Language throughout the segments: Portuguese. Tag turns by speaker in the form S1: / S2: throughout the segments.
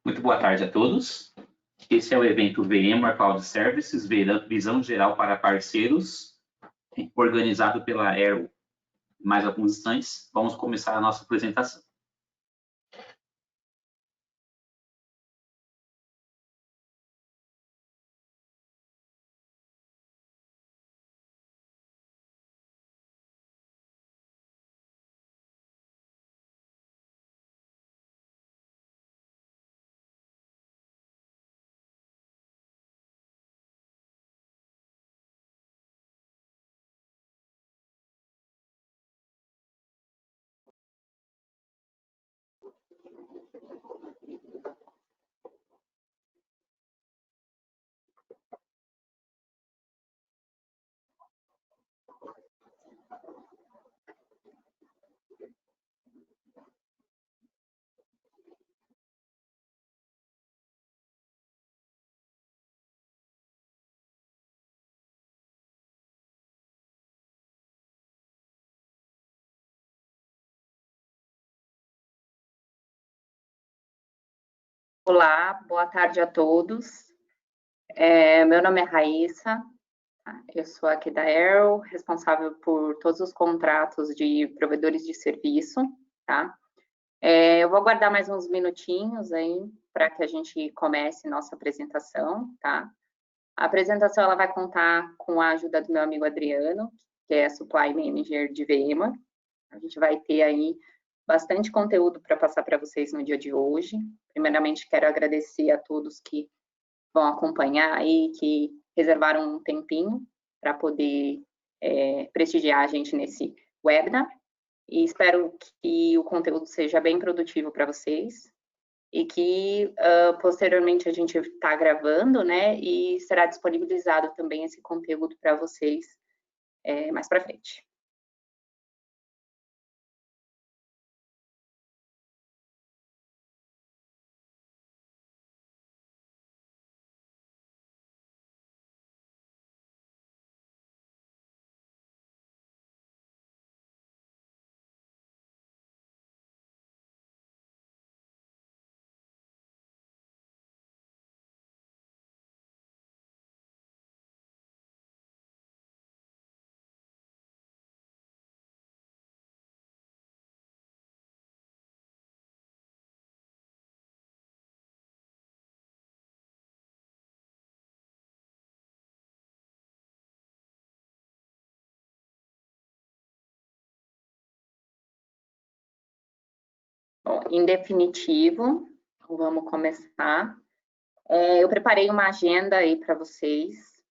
S1: Muito boa tarde a todos. Esse é o evento VMware Cloud Services, visão geral para parceiros, organizado pela Arrow. Mais alguns instantes, vamos começar a nossa apresentação.
S2: Olá, boa tarde a todos. Meu nome é Raíssa, eu sou aqui da Arrow, responsável por todos os contratos de provedores de serviço, tá? Eu vou aguardar mais uns minutinhos aí para que a gente comece nossa apresentação, tá? A apresentação ela vai contar com a ajuda do meu amigo Adriano, que é Supply Manager de VMware. A gente vai ter aí bastante conteúdo para passar para vocês no dia de hoje. Primeiramente, quero agradecer a todos que vão acompanhar aí, que reservaram um tempinho para poder prestigiar a gente nesse webinar. E espero que o conteúdo seja bem produtivo para vocês e que posteriormente a gente está gravando, né? E será disponibilizado também esse conteúdo para vocês mais para frente. Bom, em definitivo, vamos começar. Eu preparei uma agenda aí para vocês,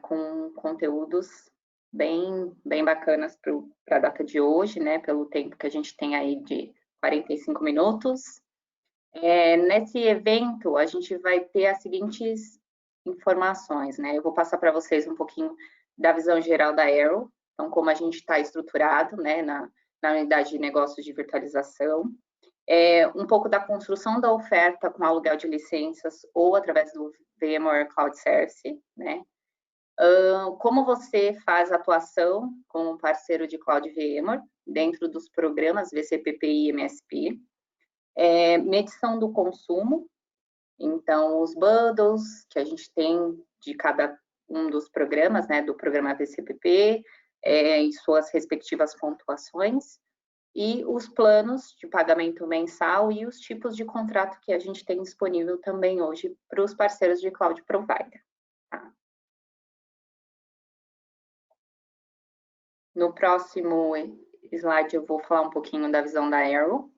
S2: com conteúdos bem bacanas para a data de hoje, né? Pelo tempo que a gente tem aí de 45 minutos. Nesse evento, a gente vai ter as seguintes informações, né? Eu vou passar para vocês um pouquinho da visão geral da Arrow, então, como a gente está estruturado, né, na unidade de negócios de virtualização, um pouco da construção da oferta com aluguel de licenças ou através do VMware Cloud Service, né? Como você faz atuação como parceiro de Cloud VMware dentro dos programas VCPP e MSP, medição do consumo, então os bundles que a gente tem de cada um dos programas, né, do programa VCPP, e suas respectivas pontuações, e os planos de pagamento mensal e os tipos de contrato que a gente tem disponível também hoje para os parceiros de Cloud Provider. Tá? No próximo slide eu vou falar um pouquinho da visão da Arrow.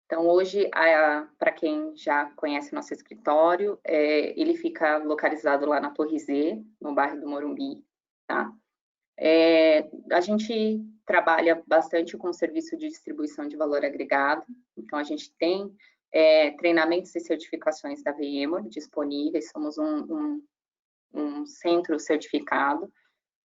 S2: Então, hoje, para quem já conhece nosso escritório, ele fica localizado lá na Torre Z, no bairro do Morumbi, tá? A gente trabalha bastante com serviço de distribuição de valor agregado, então a gente tem treinamentos e certificações da VMware disponíveis, somos um centro certificado.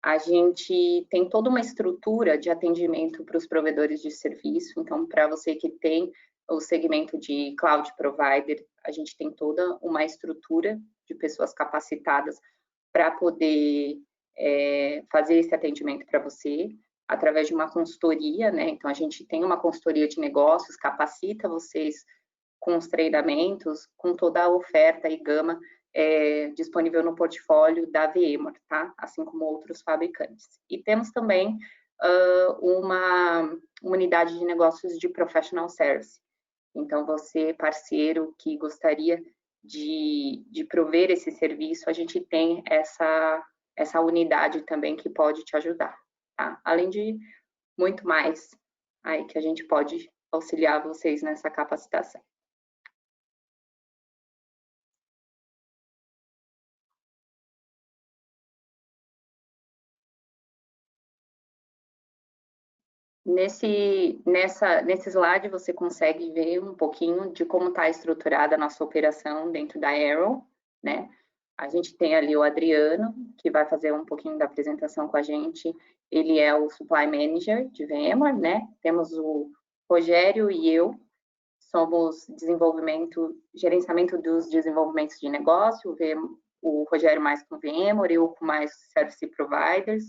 S2: A gente tem toda uma estrutura de atendimento para os provedores de serviço, então, para você que tem o segmento de Cloud Provider, a gente tem toda uma estrutura de pessoas capacitadas para poder fazer esse atendimento para você, através de uma consultoria, né? Então, a gente tem uma consultoria de negócios, capacita vocês com os treinamentos, com toda a oferta e gama disponível no portfólio da VMware, tá? Assim como outros fabricantes. E temos também uma unidade de negócios de professional service. Então, você, parceiro que gostaria de prover esse serviço, a gente tem essa unidade também que pode te ajudar, tá? Além de muito mais aí que a gente pode auxiliar vocês nessa capacitação. Nesse slide, você consegue ver um pouquinho de como está estruturada a nossa operação dentro da Arrow, né? A gente tem ali o Adriano, que vai fazer um pouquinho da apresentação com a gente. Ele é o Supply Manager de VMware, né? Temos o Rogério e eu, somos gerenciamento dos desenvolvimentos de negócio, o Rogério mais com VMware, eu com mais Service Providers.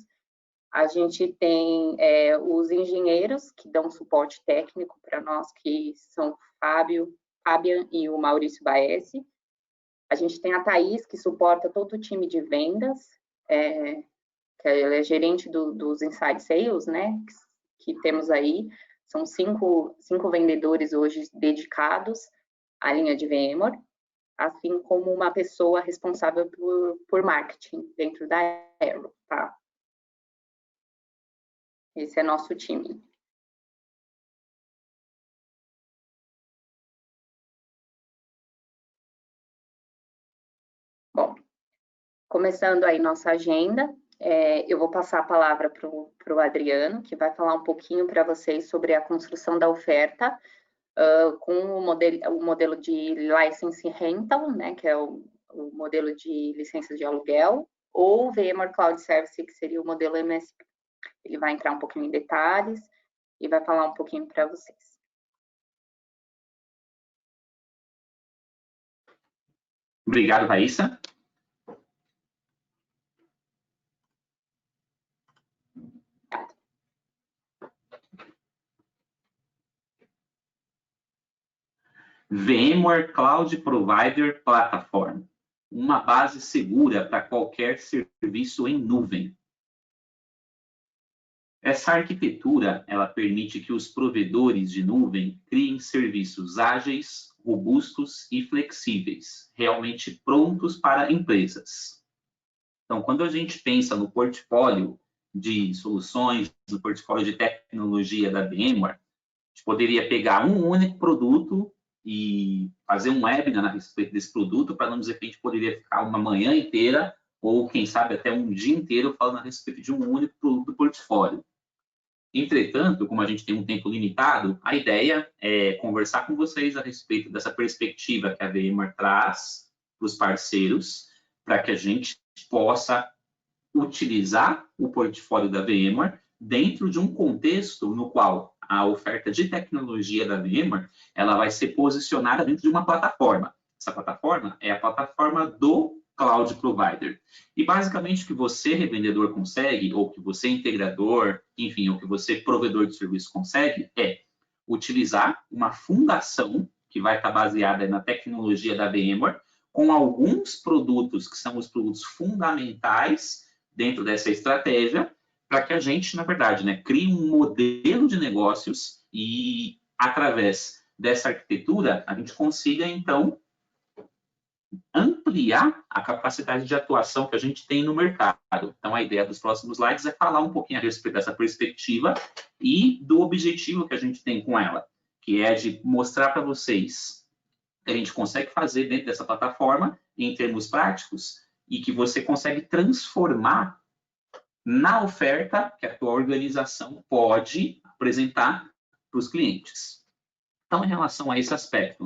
S2: A gente tem os engenheiros que dão suporte técnico para nós, que são o Fabian e o Maurício Baesse. A gente tem a Thaís, que suporta todo o time de vendas, que ela é gerente dos Inside Sales, né, que temos aí. São cinco vendedores hoje dedicados à linha de VMware, assim como uma pessoa responsável por marketing dentro da Arrow, tá? Esse é nosso time. Bom, começando aí nossa agenda, eu vou passar a palavra para o Adriano, que vai falar um pouquinho para vocês sobre a construção da oferta com o modelo de license rental, né, que é o modelo de licenças de aluguel, ou VMware Cloud Service, que seria o modelo MSP. Ele vai entrar um pouquinho em detalhes e vai falar um pouquinho para vocês.
S1: Obrigado, Raíssa. VMware Cloud Provider Platform, uma base segura para qualquer serviço em nuvem. Essa arquitetura, ela permite que os provedores de nuvem criem serviços ágeis, robustos e flexíveis, realmente prontos para empresas. Então, quando a gente pensa no portfólio de soluções, no portfólio de tecnologia da VMware, a gente poderia pegar um único produto e fazer um webinar a respeito desse produto, para não dizer que a gente poderia ficar uma manhã inteira, ou quem sabe até um dia inteiro, falando a respeito de um único produto do portfólio. Entretanto, como a gente tem um tempo limitado, a ideia é conversar com vocês a respeito dessa perspectiva que a VMware traz para os parceiros, para que a gente possa utilizar o portfólio da VMware dentro de um contexto no qual a oferta de tecnologia da VMware ela vai ser posicionada dentro de uma plataforma. Essa plataforma é a plataforma do Cloud Provider. E basicamente o que você, revendedor, consegue, ou que você, integrador, enfim, ou que você, provedor de serviço, consegue, é utilizar uma fundação que vai estar baseada na tecnologia da VMware, com alguns produtos que são os produtos fundamentais dentro dessa estratégia, para que a gente, na verdade, crie um modelo de negócios e, através dessa arquitetura, a gente consiga, então, ampliar a capacidade de atuação que a gente tem no mercado. Então, a ideia dos próximos slides é falar um pouquinho a respeito dessa perspectiva e do objetivo que a gente tem com ela, que é de mostrar para vocês que a gente consegue fazer dentro dessa plataforma, em termos práticos, e que você consegue transformar na oferta que a tua organização pode apresentar para os clientes. Então, em relação a esse aspecto,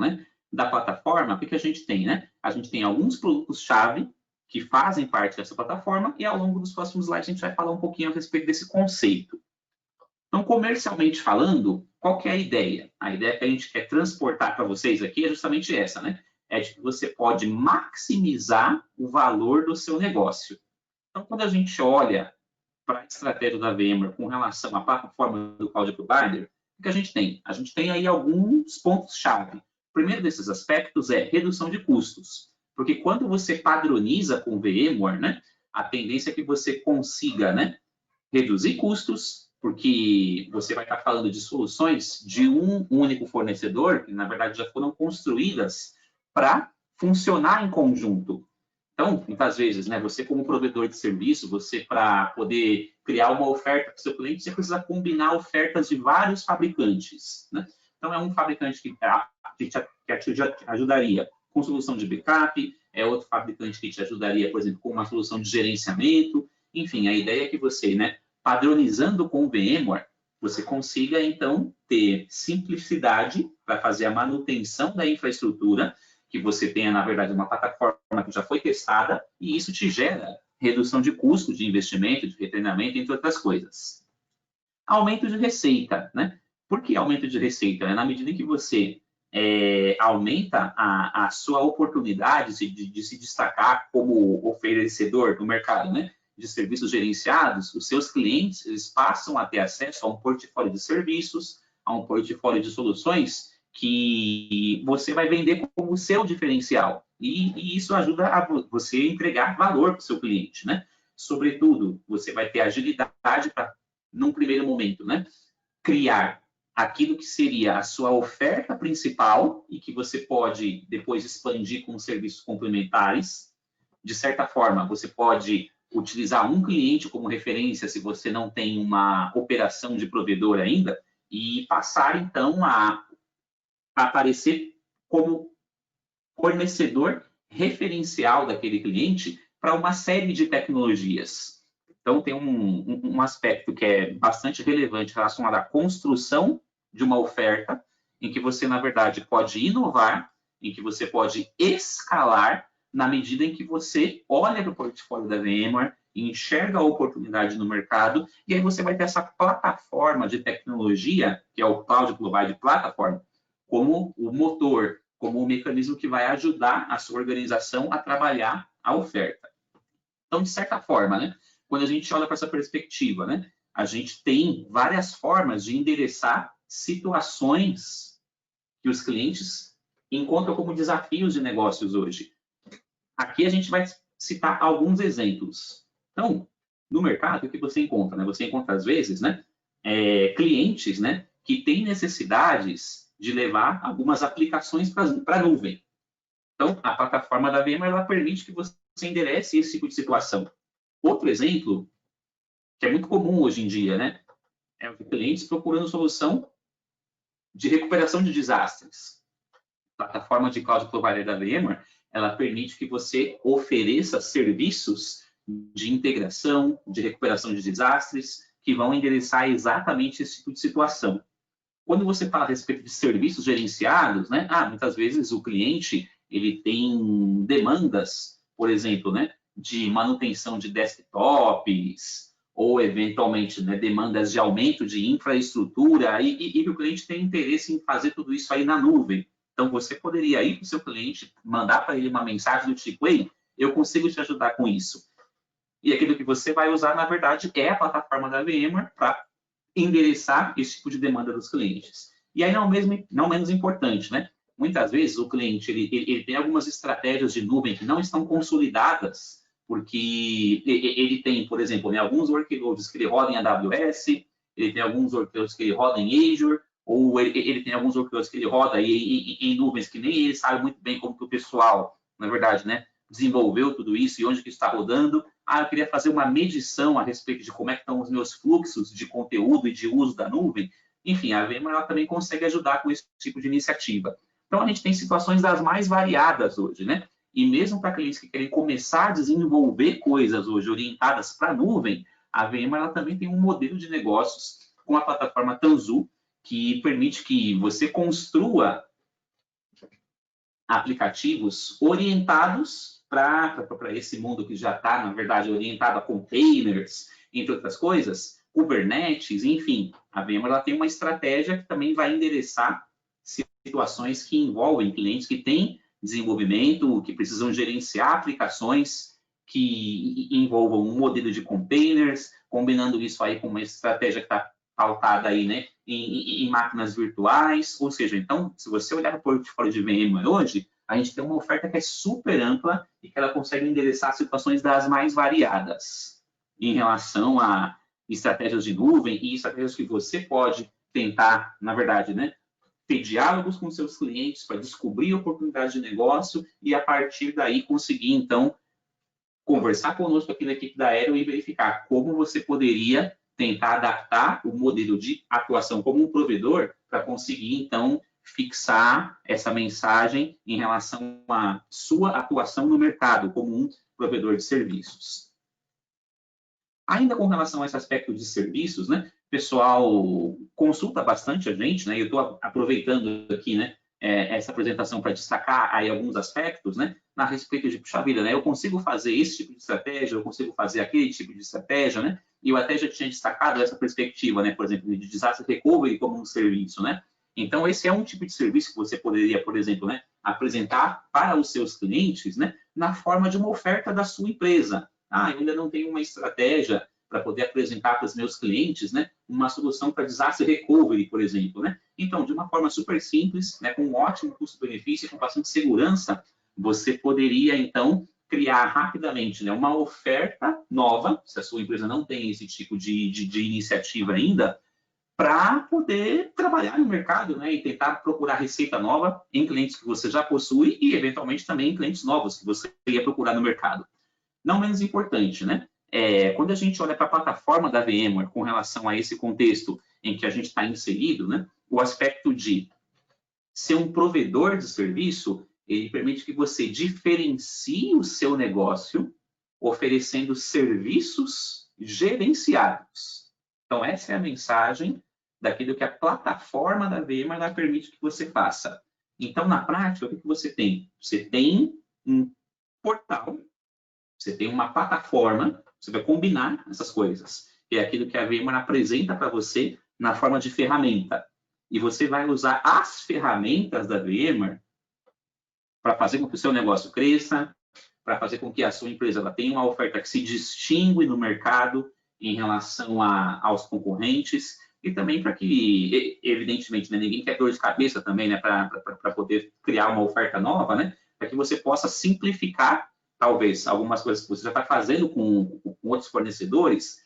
S1: da plataforma, o que a gente tem, A gente tem alguns produtos-chave que fazem parte dessa plataforma e ao longo dos próximos slides a gente vai falar um pouquinho a respeito desse conceito. Então, comercialmente falando, qual que é a ideia? A ideia que a gente quer transportar para vocês aqui é justamente essa, É de que você pode maximizar o valor do seu negócio. Então, quando a gente olha para a estratégia da VMware com relação à plataforma do Cloud Provider, o que a gente tem? A gente tem aí alguns pontos-chave. primeiro desses aspectos é redução de custos, porque quando você padroniza com VMware, né, a tendência é que você consiga, né, reduzir custos, porque você vai estar falando de soluções de um único fornecedor, que na verdade já foram construídas para funcionar em conjunto. Então, muitas vezes, né, você como provedor de serviço, você para poder criar uma oferta para o seu cliente, você precisa combinar ofertas de vários fabricantes, né? Então, é um fabricante que te ajudaria com solução de backup, é outro fabricante que te ajudaria, por exemplo, com uma solução de gerenciamento. Enfim, a ideia é que você, né, padronizando com o VMware, você consiga, então, ter simplicidade para fazer a manutenção da infraestrutura, que você tenha, na verdade, uma plataforma que já foi testada, e isso te gera redução de custo de investimento, de retreinamento, entre outras coisas. Aumento de receita, né? Por que aumento de receita? Na medida em que você aumenta a sua oportunidade de se destacar como oferecedor no mercado, né, de serviços gerenciados, os seus clientes eles passam a ter acesso a um portfólio de serviços, a um portfólio de soluções que você vai vender como seu diferencial. E isso ajuda a você entregar valor para o seu cliente, né? Sobretudo, você vai ter agilidade para, num primeiro momento, né, criar aquilo que seria a sua oferta principal e que você pode depois expandir com serviços complementares. De certa forma, você pode utilizar um cliente como referência se você não tem uma operação de provedor ainda e passar, então, a aparecer como fornecedor referencial daquele cliente para uma série de tecnologias. Então, tem um aspecto que é bastante relevante relacionado à construção de uma oferta, em que você, na verdade, pode inovar, em que você pode escalar na medida em que você olha para o portfólio da VMware, enxerga a oportunidade no mercado, e aí você vai ter essa plataforma de tecnologia, que é o Cloud Provider Platform, como o motor, como o mecanismo que vai ajudar a sua organização a trabalhar a oferta. Então, de certa forma, né, quando a gente olha para essa perspectiva, né, a gente tem várias formas de endereçar situações que os clientes encontram como desafios de negócios hoje. Aqui a gente vai citar alguns exemplos. Então, no mercado, o que você encontra? Né? Você encontra, às vezes, né, clientes, né, que têm necessidades de levar algumas aplicações para a nuvem. Então, a plataforma da VMware ela permite que você enderece esse tipo de situação. Outro exemplo, que é muito comum hoje em dia, né, é o de clientes procurando solução de recuperação de desastres. A plataforma de cloud provider da VMware, ela permite que você ofereça serviços de integração, de recuperação de desastres, que vão endereçar exatamente esse tipo de situação. Quando você fala a respeito de serviços gerenciados, né, muitas vezes o cliente ele tem demandas, por exemplo, né, de manutenção de desktops, ou eventualmente, né, demandas de aumento de infraestrutura, e o cliente tem interesse em fazer tudo isso aí na nuvem. Então, você poderia ir para o seu cliente, mandar para ele uma mensagem do tipo, ei, eu consigo te ajudar com isso. E aquilo que você vai usar, na verdade, é a plataforma da VMware para endereçar esse tipo de demanda dos clientes. E aí, não menos importante, né? Muitas vezes o cliente ele tem algumas estratégias de nuvem que não estão consolidadas, porque ele tem, por exemplo, né, alguns workloads que ele roda em AWS, ele tem alguns workloads que ele roda em Azure, ou ele tem alguns workloads que ele roda em nuvens que nem ele sabe muito bem como que o pessoal, na verdade, né, desenvolveu tudo isso e onde que está rodando. Eu queria fazer uma medição a respeito de como é que estão os meus fluxos de conteúdo e de uso da nuvem. Enfim, a VMware ela também consegue ajudar com esse tipo de iniciativa. Então, a gente tem situações das mais variadas hoje, né? E mesmo para clientes que querem começar a desenvolver coisas hoje orientadas para a nuvem, a VMware ela também tem um modelo de negócios com a plataforma Tanzu, que permite que você construa aplicativos orientados para esse mundo que já está, na verdade, orientado a containers, entre outras coisas, Kubernetes, enfim. A VMware ela tem uma estratégia que também vai endereçar situações que envolvem clientes que têm desenvolvimento, que precisam gerenciar aplicações que envolvam um modelo de containers, combinando isso aí com uma estratégia que está pautada aí, né, em máquinas virtuais, ou seja, então, se você olhar para o portfólio de VMware hoje, a gente tem uma oferta que é super ampla e que ela consegue endereçar situações das mais variadas em relação a estratégias de nuvem e estratégias que você pode tentar, na verdade, né, ter diálogos com seus clientes para descobrir oportunidades de negócio e, a partir daí, conseguir, então, conversar conosco aqui na equipe da Aero e verificar como você poderia tentar adaptar o modelo de atuação como um provedor para conseguir, então, fixar essa mensagem em relação à sua atuação no mercado como um provedor de serviços. Ainda com relação a esse aspecto de serviços, né, o pessoal consulta bastante a gente, né, eu estou aproveitando aqui, né, essa apresentação para destacar aí alguns aspectos, né, a respeito de, puxa vida, né, eu consigo fazer esse tipo de estratégia, eu consigo fazer aquele tipo de estratégia, né, e eu até já tinha destacado essa perspectiva, né, por exemplo, de disaster recovery como um serviço, né. Então, esse é um tipo de serviço que você poderia, por exemplo, né, apresentar para os seus clientes, né, na forma de uma oferta da sua empresa. Ah, eu ainda não tenho uma estratégia para poder apresentar para os meus clientes, né, uma solução para disaster recovery, por exemplo, né? Então, de uma forma super simples, né, com um ótimo custo-benefício e com bastante segurança, você poderia, então, criar rapidamente, né, uma oferta nova, se a sua empresa não tem esse tipo de iniciativa ainda, para poder trabalhar no mercado, né, e tentar procurar receita nova em clientes que você já possui e, eventualmente, também em clientes novos que você ia procurar no mercado. Não menos importante, né? Quando a gente olha para a plataforma da VMware com relação a esse contexto em que a gente está inserido, né, o aspecto de ser um provedor de serviço, ele permite que você diferencie o seu negócio oferecendo serviços gerenciados. Então, essa é a mensagem daquilo que a plataforma da VMware permite que você faça. Então, na prática, o que você tem? Você tem um portal, você tem uma plataforma, você vai combinar essas coisas. É aquilo que a VMware apresenta para você na forma de ferramenta. E você vai usar as ferramentas da VMware para fazer com que o seu negócio cresça, para fazer com que a sua empresa ela tenha uma oferta que se distingue no mercado em relação aos concorrentes e também para que, evidentemente, né, ninguém quer dor de cabeça também, né, para poder criar uma oferta nova, né, para que você possa simplificar talvez algumas coisas que você já está fazendo com outros fornecedores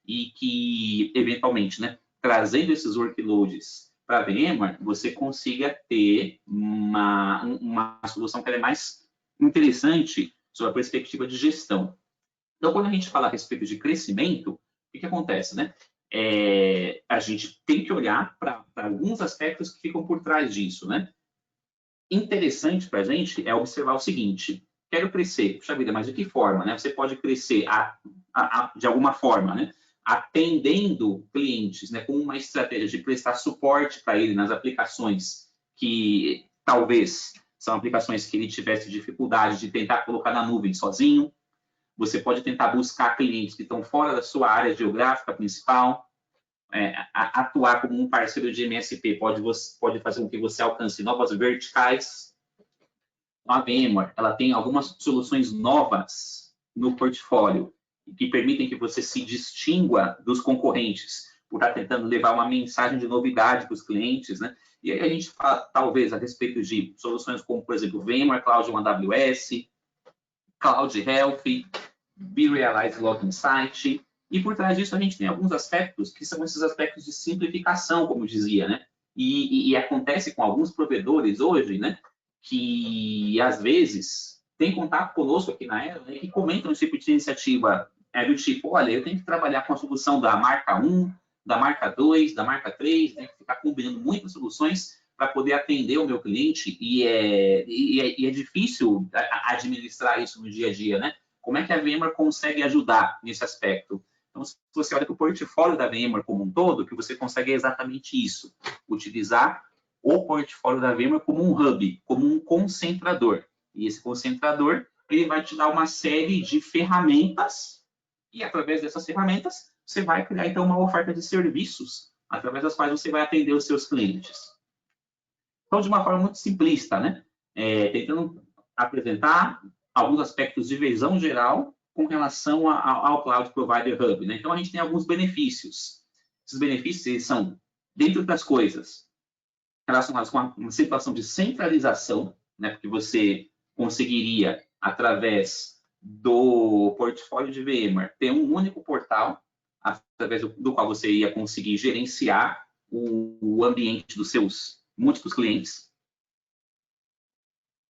S1: e que, eventualmente, né, trazendo esses workloads para a VMware, você consiga ter uma solução que é mais interessante sob a perspectiva de gestão. Então, quando a gente fala a respeito de crescimento, o que acontece, né? A gente tem que olhar para alguns aspectos que ficam por trás disso, né? Interessante para a gente é observar o seguinte: quero crescer, puxa vida, mas de que forma, né? Você pode crescer de alguma forma, né? Atendendo clientes, né? Com uma estratégia de prestar suporte para ele nas aplicações que talvez são aplicações que ele tivesse dificuldade de tentar colocar na nuvem sozinho. Você pode tentar buscar clientes que estão fora da sua área geográfica principal. Atuar como um parceiro de MSP pode fazer com que você alcance novas verticais. A VMware, ela tem algumas soluções novas no portfólio que permitem que você se distingua dos concorrentes por estar tentando levar uma mensagem de novidade para os clientes, né? E aí a gente fala, talvez, a respeito de soluções como, por exemplo, VMware Cloud on AWS, Cloud Health, vRealize Login Site. E por trás disso a gente tem alguns aspectos que são esses aspectos de simplificação, como eu dizia, né? E acontece com alguns provedores hoje, né? Que às vezes tem contato conosco aqui na Aero, né? Que comentam esse tipo de iniciativa do tipo, olha, eu tenho que trabalhar com a solução da marca 1, da marca 2, da marca 3, tenho que ficar combinando muitas soluções para poder atender o meu cliente e é difícil administrar isso no dia a dia, né? Como é que a VMware consegue ajudar nesse aspecto? Então, se você olha para o portfólio da VMware como um todo, o que você consegue é exatamente isso, utilizar o portfólio da VMware como um hub, como um concentrador. E esse concentrador, ele vai te dar uma série de ferramentas e, através dessas ferramentas, você vai criar, então, uma oferta de serviços através das quais você vai atender os seus clientes. Então, de uma forma muito simplista, né? Tentando apresentar alguns aspectos de visão geral com relação ao Cloud Provider Hub, né? Então, a gente tem alguns benefícios. Esses benefícios eles são, dentre outras coisas, relacionados com uma situação de centralização, né, porque você conseguiria, através do portfólio de VMware, ter um único portal, através do qual você ia conseguir gerenciar o ambiente dos seus múltiplos clientes.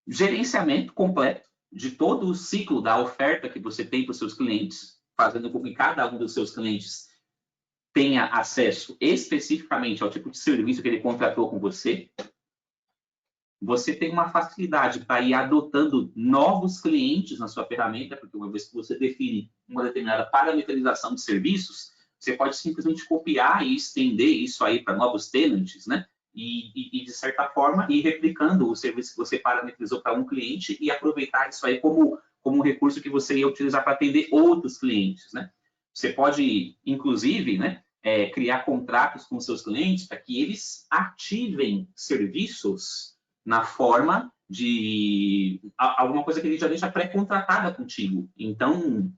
S1: Gerenciamento completo de todo o ciclo da oferta que você tem para os seus clientes, fazendo com que cada um dos seus clientes tenha acesso especificamente ao tipo de serviço que ele contratou com você. Você tem uma facilidade para ir adotando novos clientes na sua ferramenta, porque uma vez que você define uma determinada parametrização de serviços, você pode simplesmente copiar e estender isso aí para novos tenants, né? E, de certa forma, ir replicando o serviço que você parametrizou para um cliente e aproveitar isso aí como um recurso que você ia utilizar para atender outros clientes, né? Você pode, inclusive, né, criar contratos com seus clientes para que eles ativem serviços na forma de alguma coisa que ele já deixa pré-contratada contigo. Então,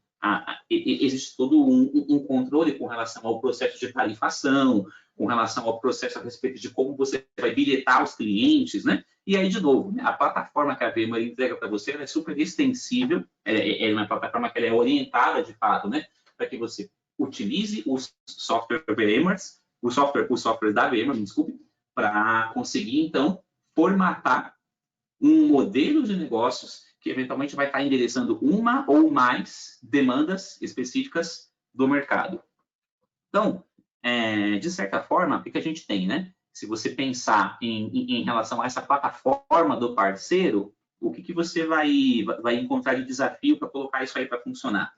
S1: existe todo um controle com relação ao processo de tarifação, com relação ao processo a respeito de como você vai bilhetar os clientes, né? E aí, de novo, né, a plataforma que a VMware entrega para você ela é super extensível, é uma plataforma que ela é orientada, de fato, né, para que você utilize os software VMware, o software da VMware, me desculpe, para conseguir, então, formatar um modelo de negócios que eventualmente vai estar endereçando uma ou mais demandas específicas do mercado. Então, de certa forma, o que a gente tem, né? Se você pensar em relação a essa plataforma do parceiro, o que você vai encontrar de desafio para colocar isso aí para funcionar?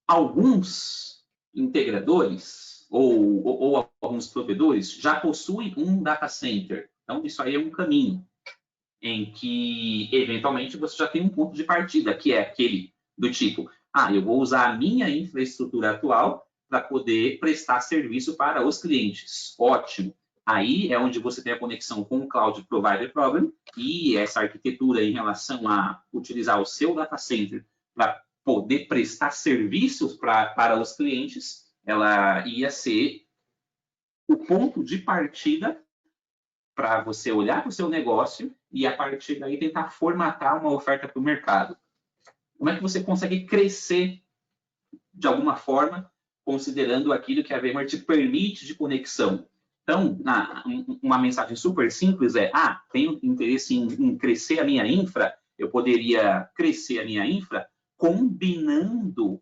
S1: Alguns integradores ou alguns provedores já possuem um data center. Então, isso aí é um caminho em que, eventualmente, você já tem um ponto de partida, que é aquele do tipo, eu vou usar a minha infraestrutura atual para poder prestar serviço para os clientes. Ótimo. Aí é onde você tem a conexão com o Cloud Provider Program e essa arquitetura em relação a utilizar o seu data center para poder prestar serviços para os clientes, ela ia ser o ponto de partida para você olhar para o seu negócio e, a partir daí, tentar formatar uma oferta para o mercado. Como é que você consegue crescer de alguma forma, considerando aquilo que a VMware te permite de conexão? Então, uma mensagem super simples é, tenho interesse em crescer a minha infra, eu poderia crescer a minha infra combinando,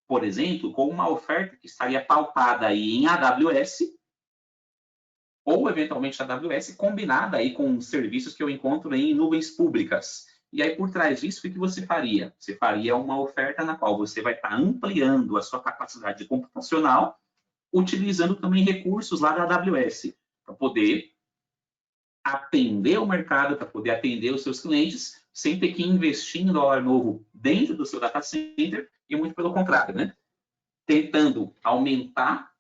S1: por exemplo, com uma oferta que estaria pautada aí em AWS, ou, eventualmente, a AWS combinada aí com serviços que eu encontro em nuvens públicas. E aí, por trás disso, o que você faria? Você faria uma oferta na qual você vai estar ampliando a sua capacidade computacional, utilizando também recursos lá da AWS, para poder atender o mercado, para poder atender os seus clientes, sem ter que investir em dólar novo dentro do seu data center, e muito pelo contrário, né? Tentando aumentar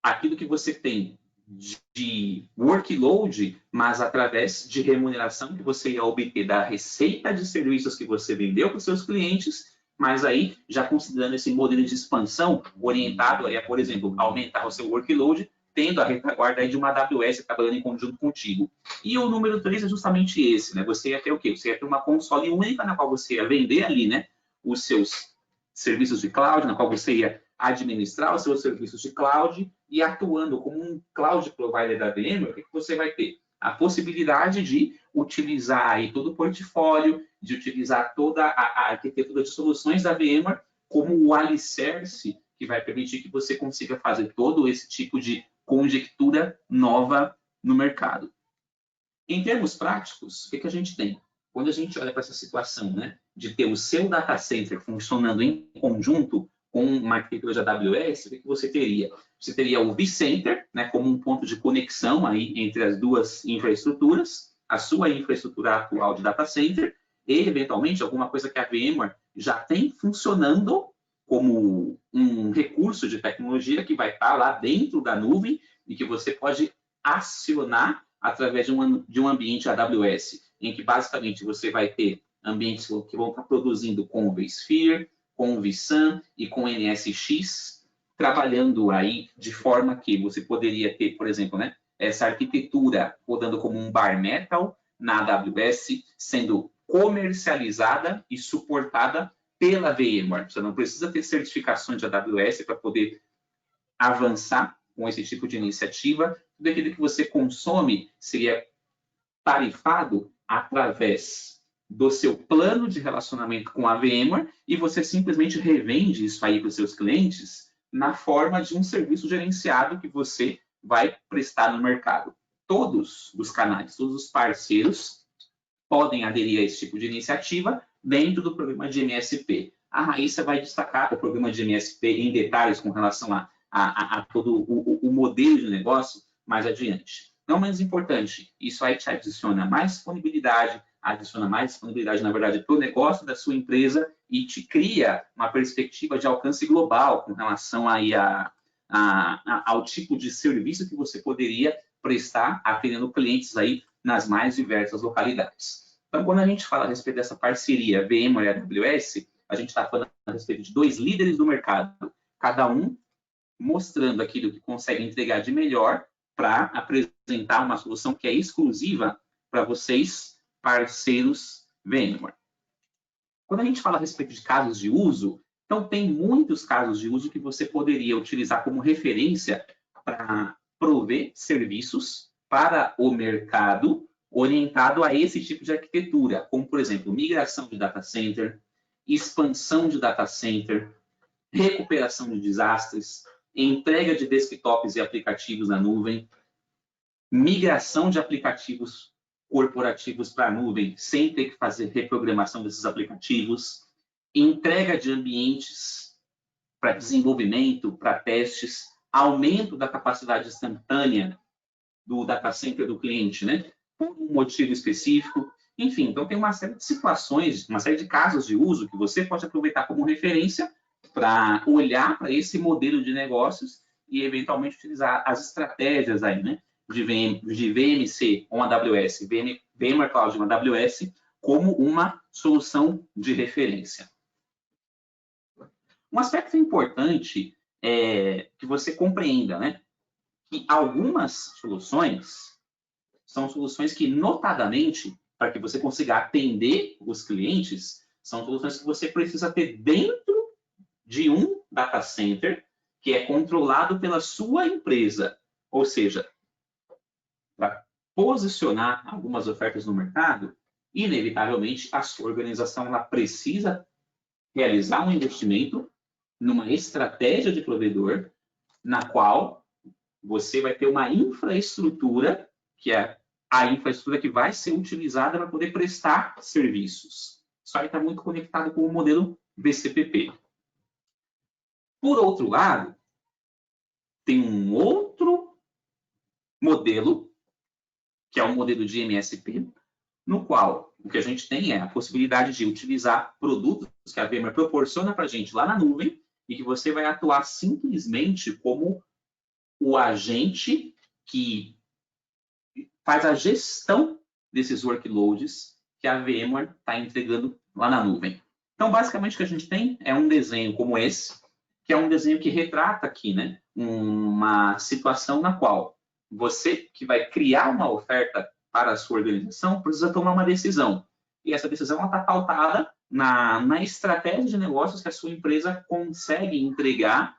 S1: aquilo que você tem de workload, mas através de remuneração que você ia obter da receita de serviços que você vendeu para os seus clientes, mas aí já considerando esse modelo de expansão orientado a, por exemplo, aumentar o seu workload, tendo a retaguarda aí de uma AWS trabalhando em conjunto contigo. E o número 3 é justamente esse, né? Você ia ter o quê? Você ia ter uma console única na qual você ia vender ali, né, os seus serviços de cloud, na qual você ia administrar os seus serviços de cloud e atuando como um cloud provider da VMware, o que você vai ter? A possibilidade de utilizar aí todo o portfólio, de utilizar toda a arquitetura de soluções da VMware como o alicerce que vai permitir que você consiga fazer todo esse tipo de conjectura nova no mercado. Em termos práticos, o que a gente tem? Quando a gente olha para essa situação, né, de ter o seu data center funcionando em conjunto com uma arquitetura de AWS, o que você teria? Você teria o vCenter, né, como um ponto de conexão aí entre as duas infraestruturas, a sua infraestrutura atual de data center e, eventualmente, alguma coisa que a VMware já tem funcionando como um recurso de tecnologia que vai estar lá dentro da nuvem e que você pode acionar através de um ambiente AWS, em que basicamente você vai ter ambientes que vão estar produzindo com o vSphere, com o vSAN e com o NSX, trabalhando aí de forma que você poderia ter, por exemplo, né, essa arquitetura rodando como um bare metal na AWS, sendo comercializada e suportada pela VMware. Você não precisa ter certificações de AWS para poder avançar com esse tipo de iniciativa. Tudo aquilo que você consome seria tarifado através do seu plano de relacionamento com a VMware e você simplesmente revende isso aí para os seus clientes na forma de um serviço gerenciado que você vai prestar no mercado. Todos os canais, todos os parceiros podem aderir a esse tipo de iniciativa dentro do programa de MSP. A Raíssa vai destacar o programa de MSP em detalhes com relação a todo o modelo de negócio mais adiante. Não menos importante, isso aí te adiciona mais disponibilidade, na verdade, para o negócio da sua empresa e te cria uma perspectiva de alcance global com relação aí ao tipo de serviço que você poderia prestar atendendo clientes aí nas mais diversas localidades. Então, quando a gente fala a respeito dessa parceria VMware e AWS, a gente está falando a respeito de dois líderes do mercado, cada um mostrando aquilo que consegue entregar de melhor para apresentar uma solução que é exclusiva para vocês, parceiros VMware. Quando a gente fala a respeito de casos de uso, então tem muitos casos de uso que você poderia utilizar como referência para prover serviços para o mercado orientado a esse tipo de arquitetura, como, por exemplo, migração de data center, expansão de data center, recuperação de desastres, entrega de desktops e aplicativos na nuvem, migração de aplicativos corporativos para a nuvem, sem ter que fazer reprogramação desses aplicativos, entrega de ambientes para desenvolvimento, para testes, aumento da capacidade instantânea do data center do cliente, né? Por um motivo específico. Enfim, então tem uma série de situações, uma série de casos de uso que você pode aproveitar como referência para olhar para esse modelo de negócios e, eventualmente, utilizar as estratégias aí, né? De VMC com AWS, VMware Cloud com AWS, como uma solução de referência. Um aspecto importante é que você compreenda, né? Que algumas soluções são soluções que, notadamente, para que você consiga atender os clientes, são soluções que você precisa ter dentro de um data center que é controlado pela sua empresa. Ou seja, para posicionar algumas ofertas no mercado, inevitavelmente, a sua organização ela precisa realizar um investimento numa estratégia de provedor na qual você vai ter uma infraestrutura, que é a infraestrutura que vai ser utilizada para poder prestar serviços. Isso aí está muito conectado com o modelo VCPP. Por outro lado, tem um outro modelo, que é o modelo de MSP, no qual o que a gente tem é a possibilidade de utilizar produtos que a VMware proporciona para a gente lá na nuvem e que você vai atuar simplesmente como o agente que faz a gestão desses workloads que a VMware está entregando lá na nuvem. Então, basicamente, o que a gente tem é um desenho como esse, que é um desenho que retrata aqui, né, uma situação na qual você, que vai criar uma oferta para a sua organização, precisa tomar uma decisão. E essa decisão está pautada na estratégia de negócios que a sua empresa consegue entregar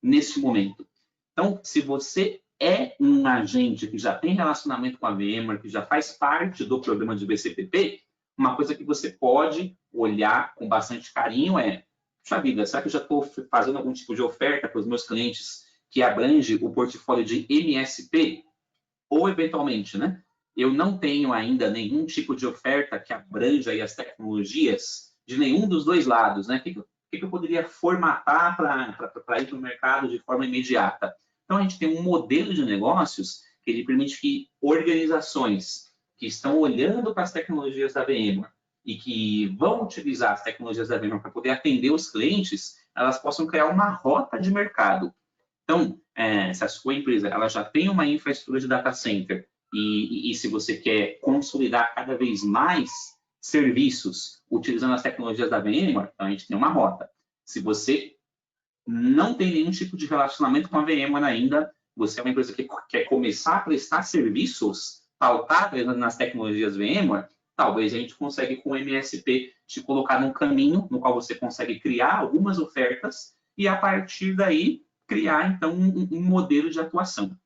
S1: nesse momento. Então, se você é um agente que já tem relacionamento com a VMware, que já faz parte do programa de VCPP, uma coisa que você pode olhar com bastante carinho é: puxa vida, será que eu já estou fazendo algum tipo de oferta para os meus clientes que abrange o portfólio de MSP? Ou, eventualmente, né, eu não tenho ainda nenhum tipo de oferta que abranja aí as tecnologias de nenhum dos dois lados, né? O que eu poderia formatar para ir para o mercado de forma imediata? Então, a gente tem um modelo de negócios que ele permite que organizações que estão olhando para as tecnologias da VMware e que vão utilizar as tecnologias da VMware para poder atender os clientes, elas possam criar uma rota de mercado. Então, se a sua empresa ela já tem uma infraestrutura de data center e se você quer consolidar cada vez mais serviços utilizando as tecnologias da VMware, então a gente tem uma rota. Se você não tem nenhum tipo de relacionamento com a VMware ainda. Você é uma empresa que quer começar a prestar serviços pautados nas tecnologias VMware, talvez a gente consiga com o MSP te colocar num caminho no qual você consegue criar algumas ofertas e, a partir daí, criar, então, um modelo de atuação.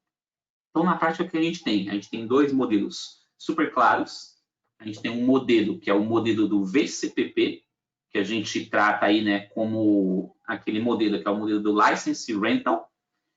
S1: Então, na prática, o que a gente tem? A gente tem dois modelos super claros. A gente tem um modelo que é o modelo do VCPP, que a gente trata aí, né, como aquele modelo que é o modelo do License Rental,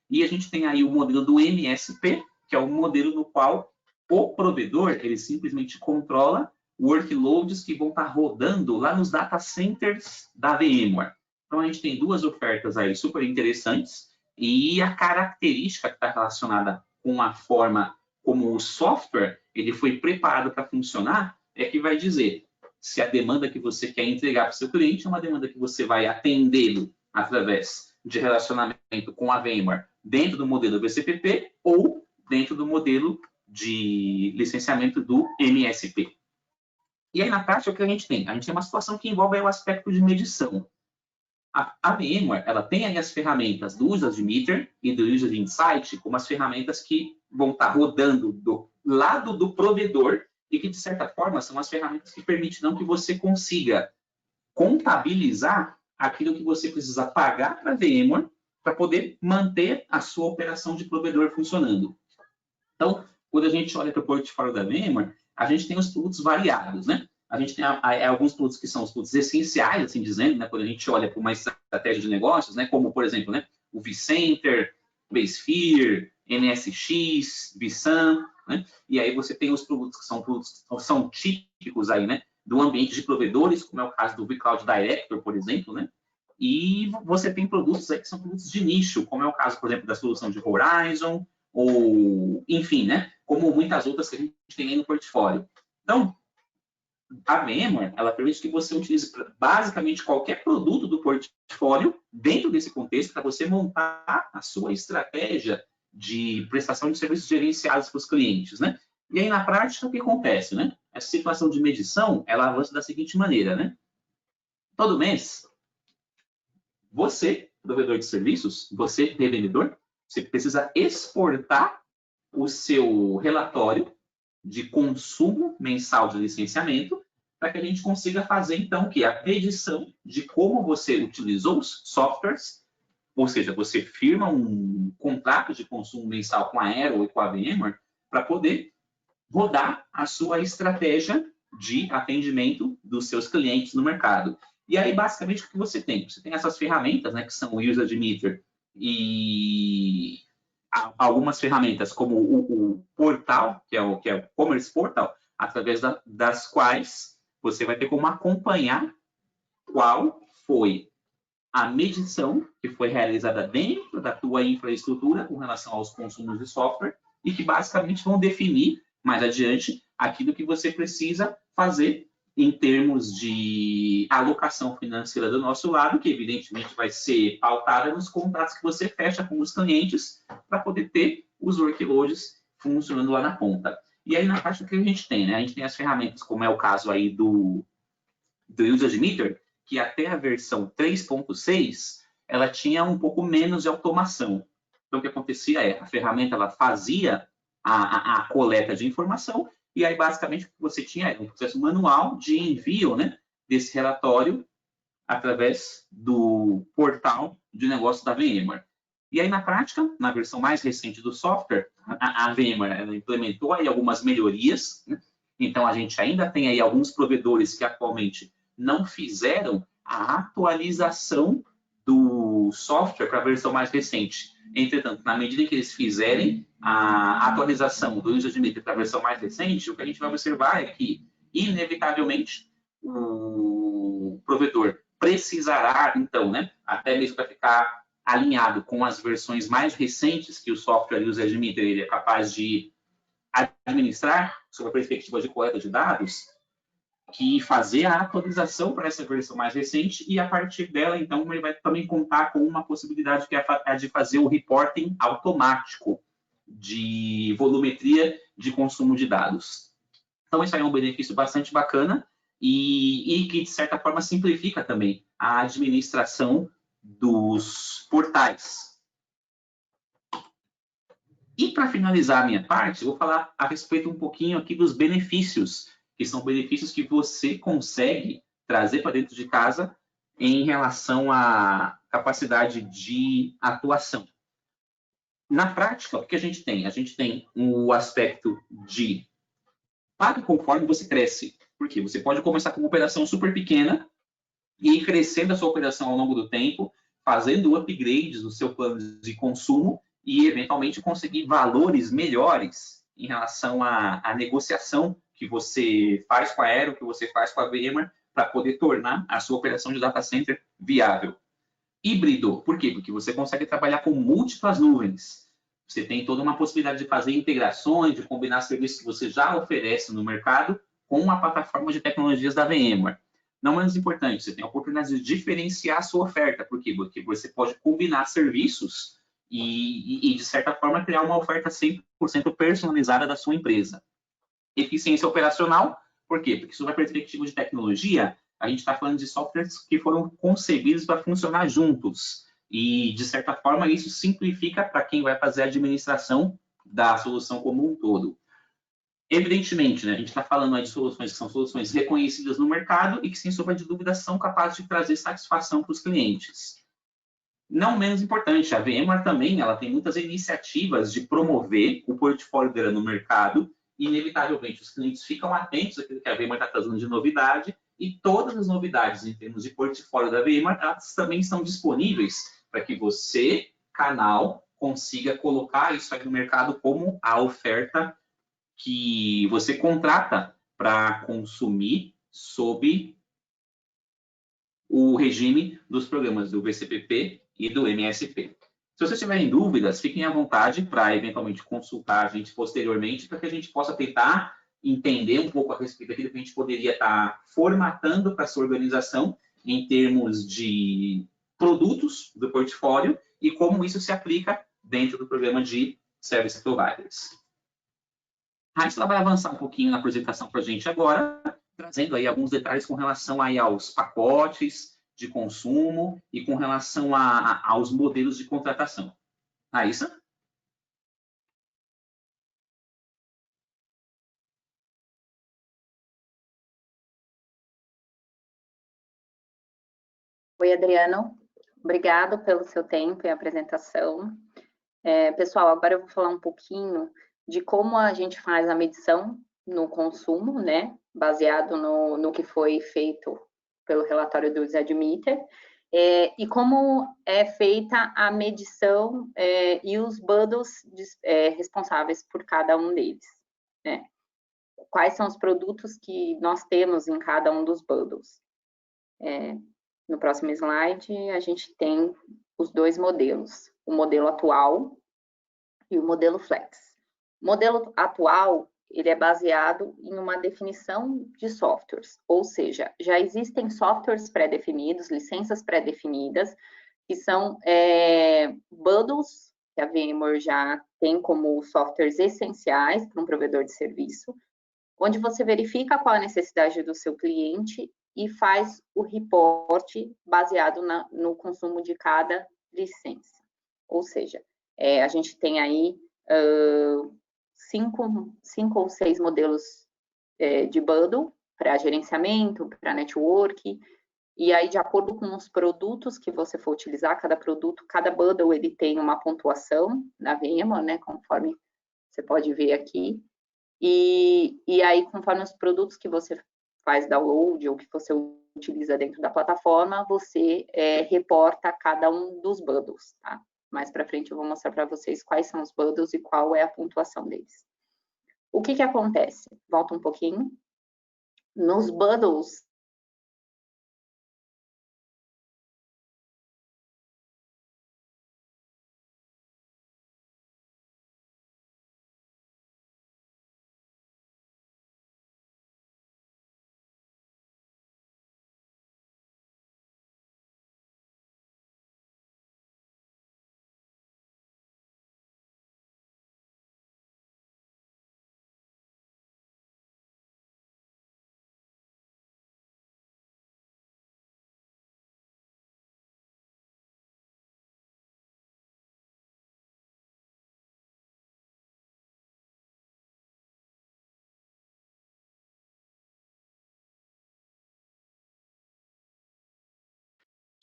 S1: e a gente tem aí o modelo do MSP, que é o modelo no qual o provedor, ele simplesmente controla workloads que vão estar rodando lá nos data centers da VMware. Então, a gente tem duas ofertas aí super interessantes, e a característica que está relacionada com a forma como o software ele foi preparado para funcionar é que vai dizer se a demanda que você quer entregar para o seu cliente é uma demanda que você vai atendê-lo através de relacionamento com a VMware dentro do modelo VCPP ou dentro do modelo de licenciamento do MSP. E aí, na prática, o que a gente tem? A gente tem uma situação que envolve o aspecto de medição. A VMware ela tem aí as ferramentas do Usage Meter e do Usage Insight como as ferramentas que vão estar rodando do lado do provedor e que, de certa forma, são as ferramentas que permitirão que você consiga contabilizar aquilo que você precisa pagar para a VMware para poder manter a sua operação de provedor funcionando. Então, quando a gente olha para o portfólio da VMware, a gente tem os produtos variados, né? A gente tem alguns produtos que são os produtos essenciais, assim dizendo, né? Quando a gente olha para uma estratégia de negócios, né? Como, por exemplo, né? O vCenter, vSphere, NSX, vSAN, né? E aí você tem os produtos que são típicos aí, né? Do ambiente de provedores, como é o caso do vCloud Director, por exemplo, né? E você tem produtos aí que são produtos de nicho, como é o caso, por exemplo, da solução de Horizon, ou, enfim, né? Como muitas outras que a gente tem aí no portfólio. Então, a VMware, ela permite que você utilize basicamente qualquer produto do portfólio dentro desse contexto para você montar a sua estratégia de prestação de serviços gerenciados para os clientes, né? E aí, na prática, o que acontece, né? Essa situação de medição, ela avança da seguinte maneira, né? Todo mês, você, provedor de serviços, você, revendedor, você precisa exportar o seu relatório de consumo mensal de licenciamento para que a gente consiga fazer, então, que a medição de como você utilizou os softwares, ou seja, você firma um contrato de consumo mensal com a Aero e com a VMware para poder rodar a sua estratégia de atendimento dos seus clientes no mercado. E aí, basicamente, o que você tem? Você tem essas ferramentas, né, que são o Usage Meter e algumas ferramentas como o portal, que é o Commerce Portal, através das quais você vai ter como acompanhar qual foi a medição que foi realizada dentro da tua infraestrutura com relação aos consumos de software e que basicamente vão definir mais adiante aquilo que você precisa fazer em termos de alocação financeira do nosso lado, que evidentemente vai ser pautada nos contratos que você fecha com os clientes para poder ter os workloads funcionando lá na ponta. E aí, na parte que a gente tem, né? A gente tem as ferramentas, como é o caso aí do Usage Meter, que até a versão 3.6, ela tinha um pouco menos de automação. Então, o que acontecia é, a ferramenta ela fazia a coleta de informação, e aí, basicamente, o que você tinha era um processo manual de envio, né, desse relatório através do portal de negócio da VMware. E aí, na prática, na versão mais recente do software, a VMware ela implementou aí algumas melhorias, né? Então, a gente ainda tem aí alguns provedores que atualmente não fizeram a atualização do software para a versão mais recente. Entretanto, na medida em que eles fizerem a atualização do Usage Meter para a versão mais recente, o que a gente vai observar é que, inevitavelmente, o provedor precisará, então, né, até mesmo para ficar alinhado com as versões mais recentes que o software Usage Meter ele é capaz de administrar, sob a perspectiva de coleta de dados, que fazer a atualização para essa versão mais recente e, a partir dela, então, ele vai também contar com uma possibilidade que é a de fazer o reporting automático de volumetria de consumo de dados. Então, isso aí é um benefício bastante bacana e que, de certa forma, simplifica também a administração dos portais. E para finalizar a minha parte, eu vou falar a respeito um pouquinho aqui dos benefícios, que são benefícios que você consegue trazer para dentro de casa em relação à capacidade de atuação. Na prática, o que a gente tem? A gente tem o aspecto de pague conforme você cresce. Porque você pode começar com uma operação super pequena e ir crescendo a sua operação ao longo do tempo, fazendo upgrades no seu plano de consumo e, eventualmente, conseguir valores melhores em relação à negociação que você faz com a Aero, que você faz com a VMware, para poder tornar a sua operação de data center viável. Híbrido, por quê? Porque você consegue trabalhar com múltiplas nuvens. Você tem toda uma possibilidade de fazer integrações, de combinar serviços que você já oferece no mercado com uma plataforma de tecnologias da VMware. Não menos importante, você tem a oportunidade de diferenciar a sua oferta. Por quê? Porque você pode combinar serviços e de certa forma, criar uma oferta 100% personalizada da sua empresa. Eficiência operacional, por quê? Porque sob a perspectiva de tecnologia, a gente está falando de softwares que foram concebidos para funcionar juntos. E, de certa forma, isso simplifica para quem vai fazer a administração da solução como um todo. Evidentemente, né, a gente está falando de soluções que são soluções reconhecidas no mercado e que, sem sombra de dúvida, são capazes de trazer satisfação para os clientes. Não menos importante, a VMware também ela tem muitas iniciativas de promover o portfólio dela no mercado e, inevitavelmente, os clientes ficam atentos àquilo que a VMware está trazendo de novidade e todas as novidades em termos de portfólio da VMware, elas também estão disponíveis para que você, canal, consiga colocar isso aí no mercado como a oferta que você contrata para consumir sob o regime dos programas do VCPP e do MSP. Se vocês tiverem dúvidas, fiquem à vontade para eventualmente consultar a gente posteriormente, para que a gente possa tentar entender um pouco a respeito daquilo que a gente poderia estar formatando para a sua organização em termos de produtos do portfólio e como isso se aplica dentro do programa de Service Providers. A Raíssa vai avançar um pouquinho na apresentação para a gente agora, trazendo aí alguns detalhes com relação aí aos pacotes de consumo e com relação aos modelos de contratação. Raíssa?
S2: Oi, Adriano. Obrigado pelo seu tempo e apresentação. Pessoal, agora eu vou falar um pouquinho de como a gente faz a medição no consumo, né? Baseado no que foi feito pelo relatório do Zadmeter, e como é feita a medição e os bundles responsáveis por cada um deles, né? Quais são os produtos que nós temos em cada um dos bundles. No próximo slide, a gente tem os dois modelos, o modelo atual e o modelo Flex. O modelo atual, ele é baseado em uma definição de softwares, ou seja, já existem softwares pré-definidos, licenças pré-definidas, que são bundles, que a VMware já tem como softwares essenciais para um provedor de serviço, onde você verifica qual a necessidade do seu cliente e faz o reporte baseado no consumo de cada licença. Ou seja, a gente tem aí 5 ou 6 modelos de bundle para gerenciamento, para network, e aí, de acordo com os produtos que você for utilizar, cada produto, cada bundle, ele tem uma pontuação na VMware, né, conforme você pode ver aqui, e aí, conforme os produtos que você faz download ou que você utiliza dentro da plataforma, você reporta cada um dos bundles, tá? Mais para frente eu vou mostrar para vocês quais são os bundles e qual é a pontuação deles. O que acontece? Volta um pouquinho. Nos bundles,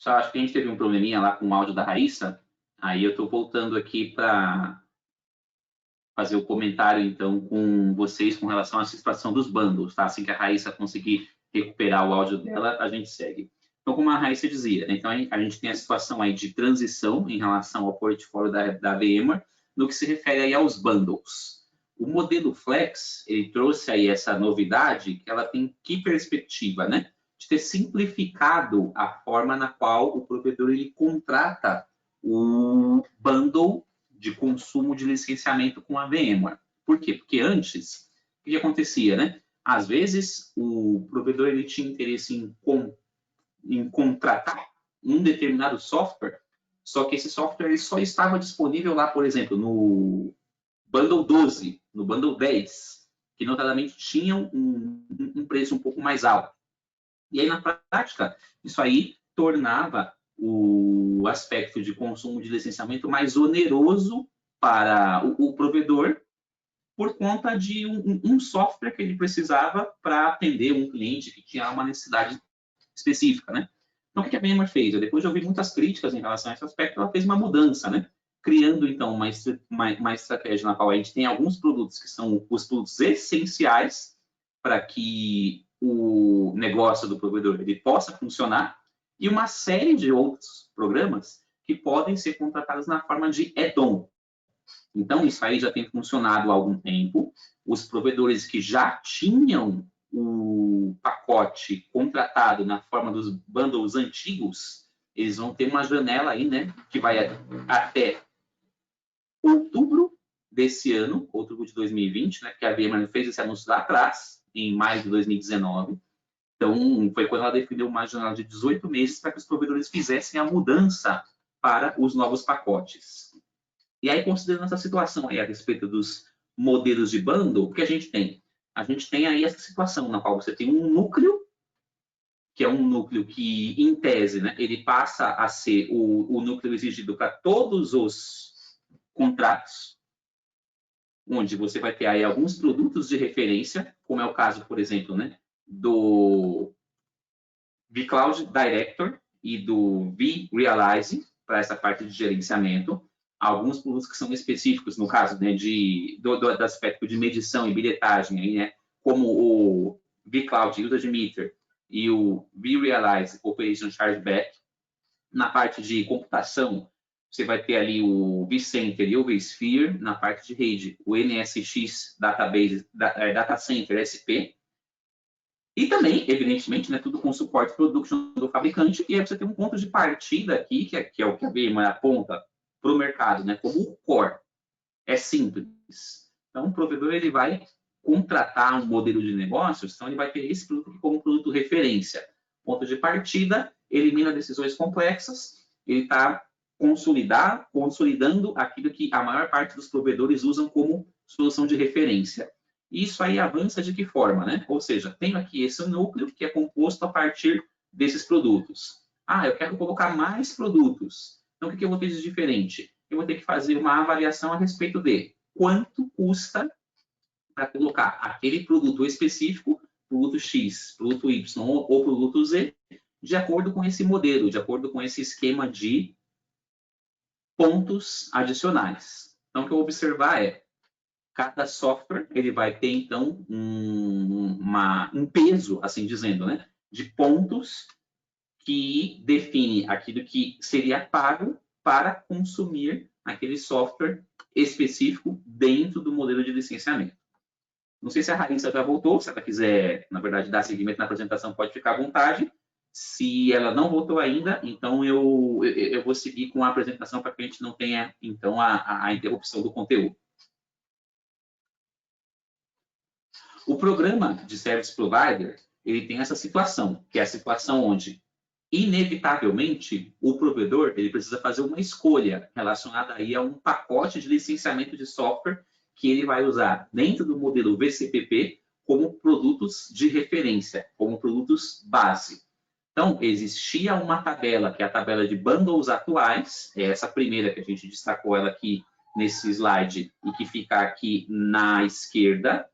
S1: Só acho que a gente teve um probleminha lá com o áudio da Raíssa, aí eu estou voltando aqui para fazer o comentário, então, com vocês com relação à situação dos bundles, tá? Assim que a Raíssa conseguir recuperar o áudio dela, a gente segue. Então, como a Raíssa dizia, né? Então a gente tem a situação aí de transição em relação ao portfólio da VMware, no que se refere aí aos bundles. O modelo Flex, ele trouxe aí essa novidade, que ela tem que perspectiva, né? De ter simplificado a forma na qual o provedor ele contrata o bundle de consumo de licenciamento com a VMware. Por quê? Porque antes, o que acontecia, né? Às vezes, o provedor ele tinha interesse em contratar um determinado software, só que esse software ele só estava disponível lá, por exemplo, no Bundle 12, no Bundle 10, que notadamente tinham um preço um pouco mais alto. E aí, na prática, isso aí tornava o aspecto de consumo de licenciamento mais oneroso para o provedor, por conta de um software que ele precisava para atender um cliente que tinha uma necessidade específica, né? Então, o que a VMware fez? Depois de ouvir muitas críticas em relação a esse aspecto, ela fez uma mudança, né? Criando, então, uma estratégia na qual a gente tem alguns produtos que são os produtos essenciais para que o negócio do provedor ele possa funcionar, e uma série de outros programas que podem ser contratados na forma de add-on. Então, isso aí já tem funcionado há algum tempo. Os provedores que já tinham o pacote contratado na forma dos bundles antigos, eles vão ter uma janela aí, né, que vai até outubro desse ano, outubro de 2020, né, que a VMware fez esse anúncio lá atrás, em maio de 2019. Então, foi quando ela definiu uma janela de 18 meses para que os provedores fizessem a mudança para os novos pacotes. E aí, considerando essa situação aí a respeito dos modelos de bundle, o que a gente tem? A gente tem aí essa situação na qual você tem um núcleo, que é um núcleo que, em tese, né, ele passa a ser o núcleo exigido para todos os contratos, onde você vai ter aí alguns produtos de referência, como é o caso, por exemplo, né, do vCloud Director e do vRealize, para essa parte de gerenciamento. Alguns produtos que são específicos, no caso, né, do aspecto de medição e bilhetagem, aí, né, como o vCloud Usage Meter e o vRealize Operation Chargeback. Na parte de computação, você vai ter ali o vCenter e o vSphere. Na parte de rede, o NSX Database, Data Center SP. E também, evidentemente, né, tudo com suporte production do fabricante. E aí você tem um ponto de partida aqui, que é o que a VMware aponta para o mercado, né, como o core. É simples. Então, o provedor ele vai contratar um modelo de negócios, então ele vai ter esse produto como produto referência. Ponto de partida, elimina decisões complexas, ele está consolidando aquilo que a maior parte dos provedores usam como solução de referência. Isso aí avança de que forma, né? Ou seja, tenho aqui esse núcleo que é composto a partir desses produtos. Ah, eu quero colocar mais produtos. Então, o que eu vou ter de diferente? Eu vou ter que fazer uma avaliação a respeito de quanto custa para colocar aquele produto específico, produto X, produto Y ou produto Z, de acordo com esse modelo, de acordo com esse esquema de pontos adicionais. Então, o que eu vou observar é cada software ele vai ter, então, um peso, assim dizendo, né, de pontos que define aquilo que seria pago para consumir aquele software específico dentro do modelo de licenciamento. Não sei se a Raíssa já voltou, se ela quiser, na verdade, dar seguimento na apresentação, pode ficar à vontade. Se ela não voltou ainda, então eu vou seguir com a apresentação para que a gente não tenha, então, a interrupção do conteúdo. O programa de Service Provider, ele tem essa situação, que é a situação onde, inevitavelmente, o provedor ele precisa fazer uma escolha relacionada aí a um pacote de licenciamento de software que ele vai usar dentro do modelo VCPP como produtos de referência, como produtos base. Então, existia uma tabela, que é a tabela de bundles atuais, é essa primeira que a gente destacou ela aqui nesse slide e que fica aqui na esquerda,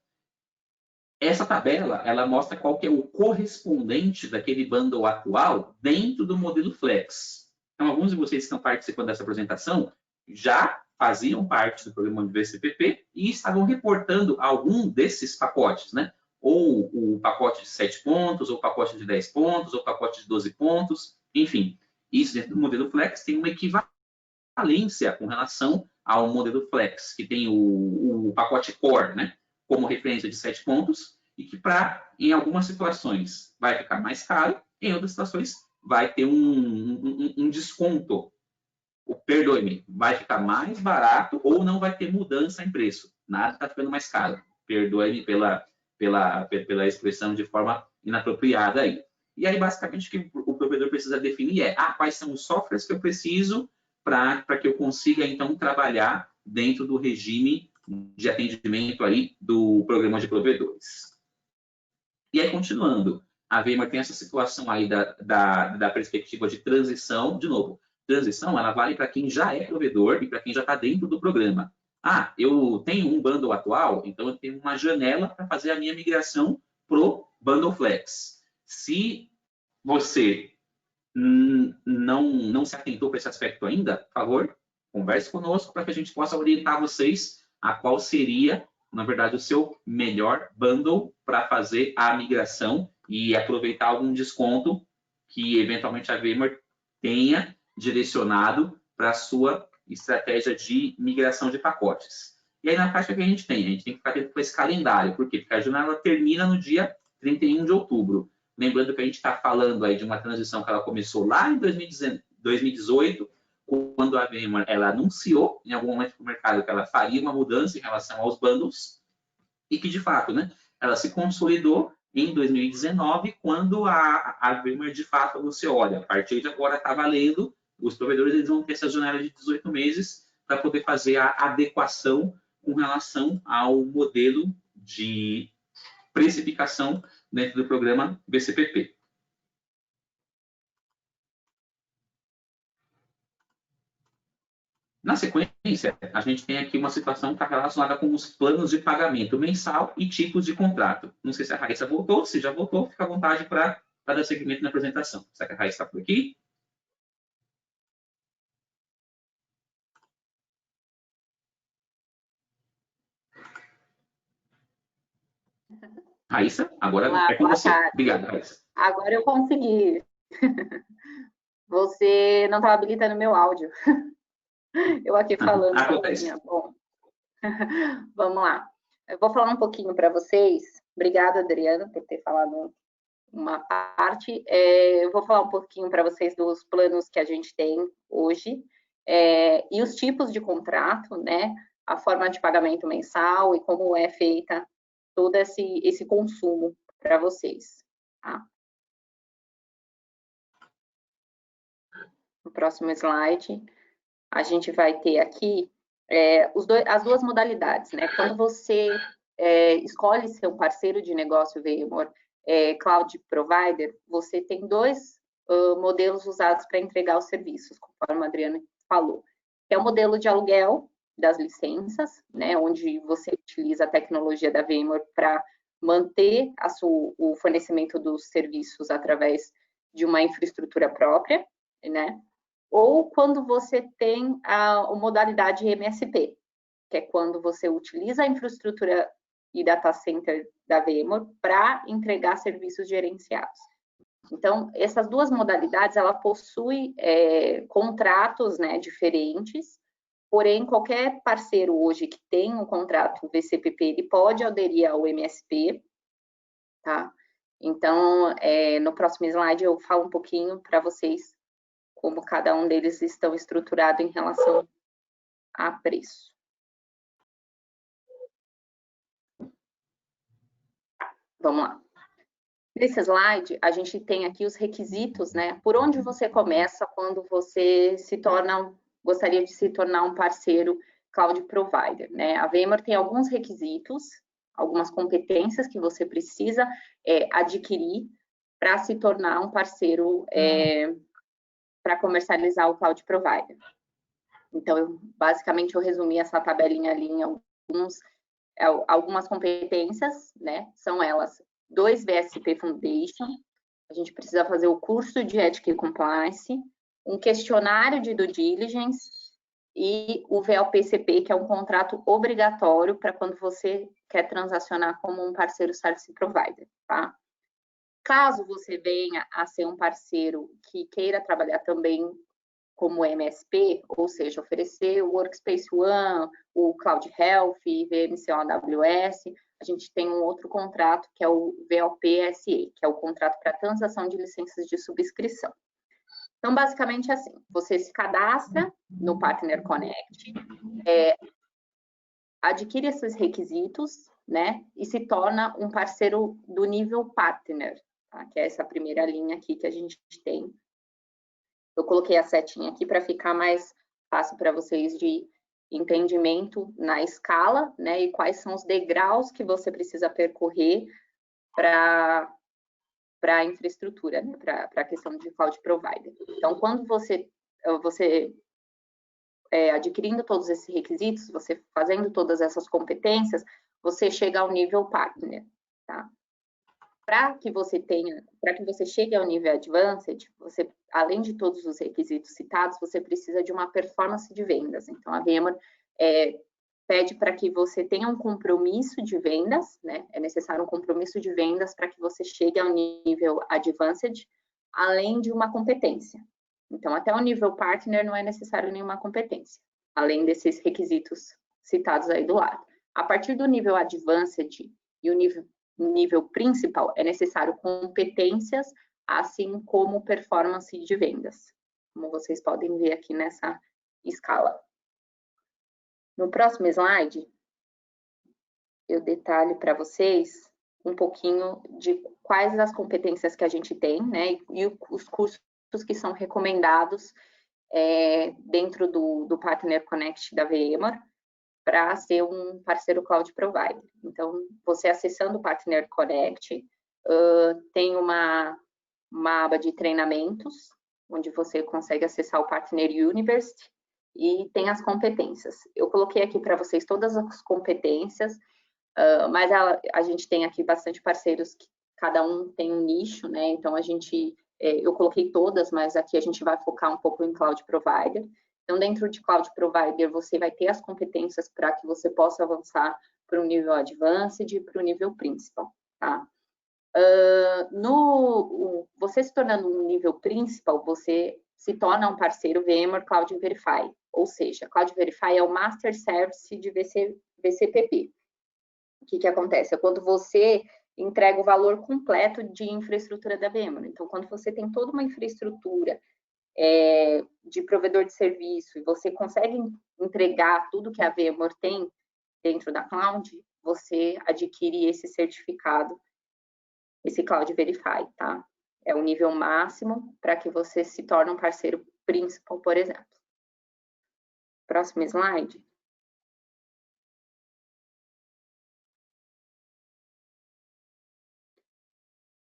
S1: Essa tabela, ela mostra qual que é o correspondente daquele bundle atual dentro do modelo Flex. Então, alguns de vocês que estão participando dessa apresentação já faziam parte do programa de VCPP e estavam reportando algum desses pacotes, né? Ou o pacote de 7 pontos, ou o pacote de 10 pontos, ou o pacote de 12 pontos, enfim. Isso dentro do modelo Flex tem uma equivalência com relação ao modelo Flex, que tem o pacote Core, né? Como referência de 7 pontos, e que em algumas situações vai ficar mais caro, em outras situações vai ter um desconto. Perdoe-me, vai ficar mais barato ou não vai ter mudança em preço. Nada está ficando mais caro. Perdoe-me pela expressão de forma inapropriada aí. E aí, basicamente, o que o provedor precisa definir é quais são os softwares que eu preciso para que eu consiga, então, trabalhar dentro do regime de atendimento aí do programa de provedores. E aí, continuando, a VMware tem essa situação aí da perspectiva de transição, de novo, transição, ela vale para quem já é provedor e para quem já está dentro do programa. Eu tenho um bundle atual, então eu tenho uma janela para fazer a minha migração para o Bundle Flex. Se você não se atentou para esse aspecto ainda, por favor, converse conosco para que a gente possa orientar vocês a qual seria, na verdade, o seu melhor bundle para fazer a migração e aproveitar algum desconto que, eventualmente, a VMware tenha direcionado para a sua estratégia de migração de pacotes. E aí, na prática, que a gente tem que ficar atento para esse calendário, por quê? Porque a janela termina no dia 31 de outubro. Lembrando que a gente está falando aí de uma transição que ela começou lá em 2018, quando a VMware ela anunciou em algum momento para o mercado que ela faria uma mudança em relação aos bundles e que, de fato, né, ela se consolidou em 2019, quando a VMware, de fato, anunciou, olha, a partir de agora está valendo, os provedores eles vão ter essa janela de 18 meses para poder fazer a adequação com relação ao modelo de precificação dentro do programa VCPP. Na sequência, a gente tem aqui uma situação que está relacionada com os planos de pagamento mensal e tipos de contrato. Não sei se a Raíssa voltou, se já voltou, fica à vontade para dar seguimento na apresentação. Será que a Raíssa está por aqui? Raíssa, agora é com você. Obrigado, Raíssa.
S2: Agora eu consegui. Você não estava habilitando meu áudio. Eu aqui falando sozinha. Bom, vamos lá. Eu vou falar um pouquinho para vocês. Obrigada, Adriana, por ter falado uma parte. Eu vou falar um pouquinho para vocês dos planos que a gente tem hoje e os tipos de contrato, né? A forma de pagamento mensal e como é feita todo esse consumo para vocês. Tá? No próximo slide, a gente vai ter aqui as duas modalidades, né? Quando você escolhe ser um parceiro de negócio VMware Cloud Provider, você tem dois modelos usados para entregar os serviços, conforme a Adriana falou. É o modelo de aluguel das licenças, né? Onde você utiliza a tecnologia da VMware para manter o fornecimento dos serviços através de uma infraestrutura própria, né? Ou quando você tem a modalidade MSP, que é quando você utiliza a infraestrutura e data center da VMware para entregar serviços gerenciados. Então, essas duas modalidades, ela possui contratos, né, diferentes, porém, qualquer parceiro hoje que tem um contrato VCPP, ele pode aderir ao MSP, tá? Então, no próximo slide eu falo um pouquinho para vocês como cada um deles estão estruturados em relação a preço. Vamos lá. Nesse slide, a gente tem aqui os requisitos, né? Por onde você começa quando você gostaria de se tornar um parceiro Cloud Provider, né? A VMware tem alguns requisitos, algumas competências que você precisa adquirir para se tornar um parceiro para comercializar o Cloud Provider. Então, basicamente, eu resumi essa tabelinha ali em algumas competências, né? São elas 2 VSP Foundation, a gente precisa fazer o curso de Ética e Compliance, um questionário de Due Diligence e o VLPCP, que é um contrato obrigatório para quando você quer transacionar como um parceiro Service Provider, tá? Caso você venha a ser um parceiro que queira trabalhar também como MSP, ou seja, oferecer o Workspace ONE, o Cloud Health, VMC AWS, a gente tem um outro contrato que é o VLP-SA, que é o contrato para transação de licenças de subscrição. Então, basicamente assim, você se cadastra no Partner Connect, adquire esses requisitos, né, e se torna um parceiro do nível Partner, tá? Que é essa primeira linha aqui que a gente tem. Eu coloquei a setinha aqui para ficar mais fácil para vocês de entendimento na escala, né, e quais são os degraus que você precisa percorrer para a infraestrutura, né, para a questão de cloud provider. Então, quando você adquirindo todos esses requisitos, você fazendo todas essas competências, você chega ao nível partner, tá? Para que você chegue ao nível advanced, você, além de todos os requisitos citados, você precisa de uma performance de vendas. Então, a VMware pede para que você tenha um compromisso de vendas, né? É necessário um compromisso de vendas para que você chegue ao nível advanced, além de uma competência. Então, até o nível partner não é necessário nenhuma competência, além desses requisitos citados aí do lado. A partir do nível advanced e o nível principal, é necessário competências, assim como performance de vendas, como vocês podem ver aqui nessa escala. No próximo slide, eu detalho para vocês um pouquinho de quais as competências que a gente tem, né, e os cursos que são recomendados dentro do Partner Connect da VMware para ser um parceiro Cloud Provider. Então, você acessando o Partner Connect, tem uma aba de treinamentos, onde você consegue acessar o Partner University e tem as competências. Eu coloquei aqui para vocês todas as competências, mas a gente tem aqui bastante parceiros que cada um tem um nicho, né? Então, eu coloquei todas, mas aqui a gente vai focar um pouco em Cloud Provider. Então, dentro de Cloud Provider, você vai ter as competências para que você possa avançar para o nível Advanced e para o nível Principal, tá? Você se tornando um nível Principal, você se torna um parceiro VMware Cloud Verify, ou seja, Cloud Verify é o Master Service de VCPP. O que acontece? É quando você entrega o valor completo de infraestrutura da VMware. Então, quando você tem toda uma infraestrutura de provedor de serviço e você consegue entregar tudo que a VMware tem dentro da cloud, você adquire esse certificado, esse Cloud Verify, tá? É o nível máximo para que você se torne um parceiro principal, por exemplo. Próximo slide.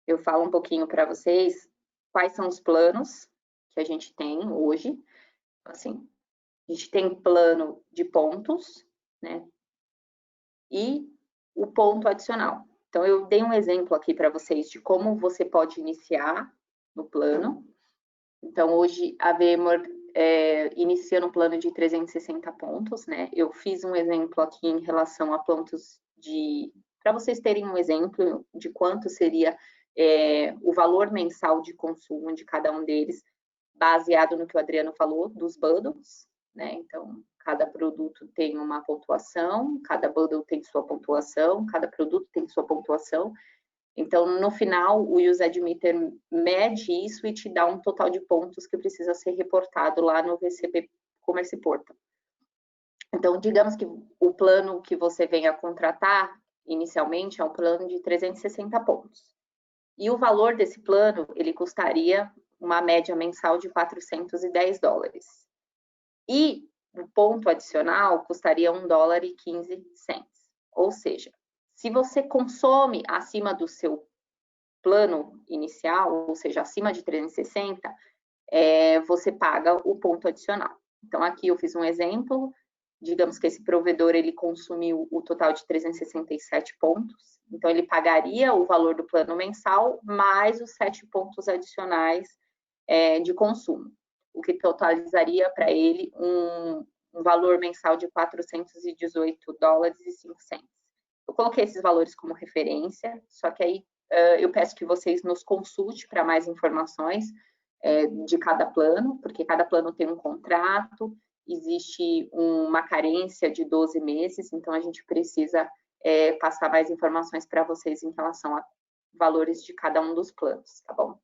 S2: Eu falo um pouquinho para vocês quais são os planos que a gente tem hoje. Assim, a gente tem plano de pontos, né? E o ponto adicional. Então, eu dei um exemplo aqui para vocês de como você pode iniciar no plano. Então, hoje a VMware inicia no plano de 360 pontos, né? Eu fiz um exemplo aqui em relação a pontos para vocês terem um exemplo de quanto seria o valor mensal de consumo de cada um deles, baseado no que o Adriano falou, dos bundles, né? Então, cada produto tem uma pontuação, cada bundle tem sua pontuação, cada produto tem sua pontuação. Então, no final, o Use Admitter mede isso e te dá um total de pontos que precisa ser reportado lá no VCP Commerce Portal. Então, digamos que o plano que você venha contratar inicialmente é um plano de 360 pontos. E o valor desse plano, ele custaria uma média mensal de $410. E o ponto adicional custaria $1,15. Ou seja, se você consome acima do seu plano inicial, ou seja, acima de 360, você paga o ponto adicional. Então, aqui eu fiz um exemplo digamos que esse provedor ele consumiu o total de 367 pontos, então ele pagaria o valor do plano mensal mais os 7 pontos adicionais de consumo, o que totalizaria para ele um valor mensal de $418,05. Eu coloquei esses valores como referência, só que aí eu peço que vocês nos consultem para mais informações de cada plano, porque cada plano tem um contrato, existe uma carência de 12 meses, então a gente precisa passar mais informações para vocês em relação a valores de cada um dos planos, tá bom?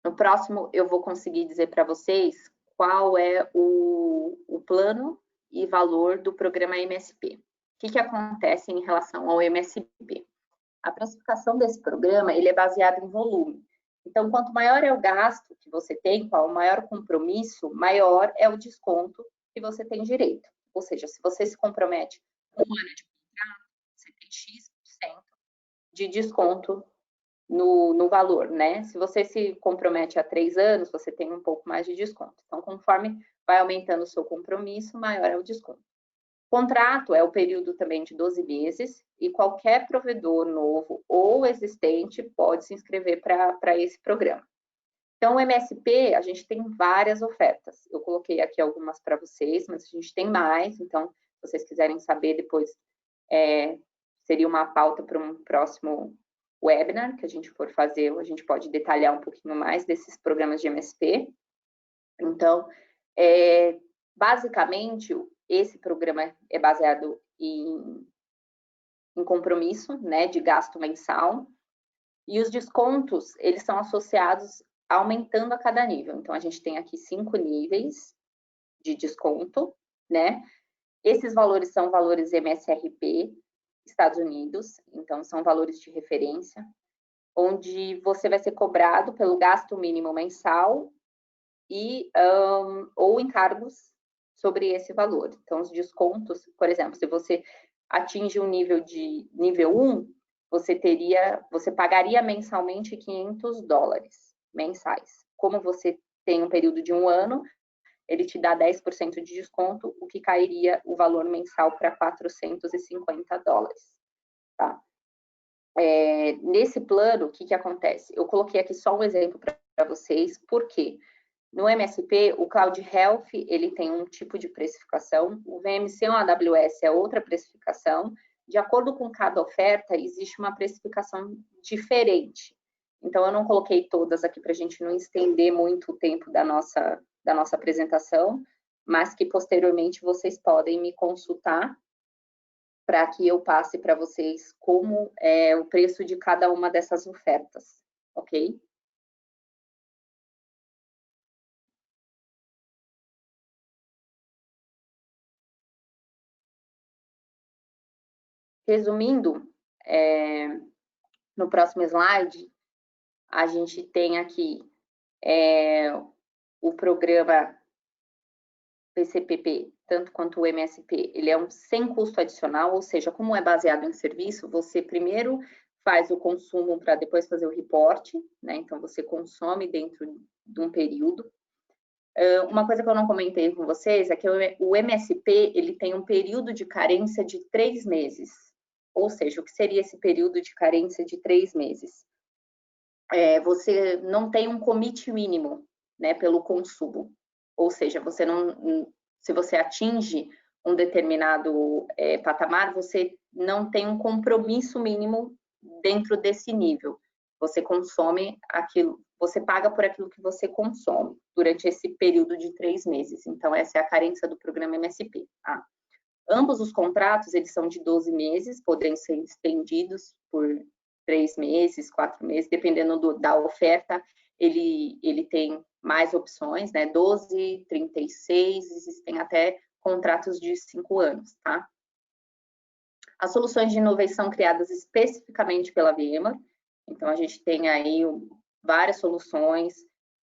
S2: No próximo, eu vou conseguir dizer para vocês qual é o plano e valor do programa MSP. O que acontece em relação ao MSP? A precificação desse programa ele é baseado em volume. Então, quanto maior é o gasto que você tem, qual o maior compromisso, maior é o desconto que você tem direito. Ou seja, se você se compromete com um ano de contrato, você tem X% de desconto no valor, né? Se você se compromete a 3 anos, você tem um pouco mais de desconto. Então, conforme vai aumentando o seu compromisso, maior é o desconto. Contrato é o período também de 12 meses e qualquer provedor novo ou existente pode se inscrever para esse programa. Então, o MSP, a gente tem várias ofertas. Eu coloquei aqui algumas para vocês, mas a gente tem mais. Então, se vocês quiserem saber depois, seria uma pauta para um próximo webinar que a gente for fazer, a gente pode detalhar um pouquinho mais desses programas de MSP. Então, basicamente, esse programa é baseado em compromisso, né, de gasto mensal, e os descontos, eles são associados aumentando a cada nível. Então, a gente tem aqui 5 níveis de desconto, né? Esses valores são valores MSRP, Estados Unidos, então são valores de referência, onde você vai ser cobrado pelo gasto mínimo mensal e ou encargos sobre esse valor. Então, os descontos, por exemplo, se você atinge um nível 1, você pagaria mensalmente $500 mensais. Como você tem um período de 1 ano, ele te dá 10% de desconto, o que cairia o valor mensal para $450, tá? Nesse plano, o que acontece? Eu coloquei aqui só um exemplo para vocês, por quê? No MSP, o Cloud Health, ele tem um tipo de precificação, o VMC ou AWS é outra precificação, de acordo com cada oferta, existe uma precificação diferente. Então, eu não coloquei todas aqui para a gente não estender muito o tempo da nossa apresentação, mas que posteriormente vocês podem me consultar para que eu passe para vocês como é o preço de cada uma dessas ofertas, ok? Resumindo, no próximo slide, a gente tem aqui o programa PCPP, tanto quanto o MSP, ele é sem custo adicional, ou seja, como é baseado em serviço, você primeiro faz o consumo para depois fazer o reporte, né? Então, você consome dentro de um período. Uma coisa que eu não comentei com vocês é que o MSP, ele tem um período de carência de 3 meses. Ou seja, o que seria esse período de carência de 3 meses? Você não tem um commit mínimo, né, pelo consumo. Ou seja, se você atinge um determinado patamar, você não tem um compromisso mínimo dentro desse nível. Você consome aquilo, você paga por aquilo que você consome durante esse período de 3 meses. Então, essa é a carência do programa MSP. Tá? Ambos os contratos, eles são de 12 meses, podem ser estendidos por 3 meses, 4 meses, dependendo da oferta, ele tem mais opções, né? 12, 36, existem até contratos de 5 anos, tá? As soluções de inovação criadas especificamente pela VMware, então a gente tem aí várias soluções,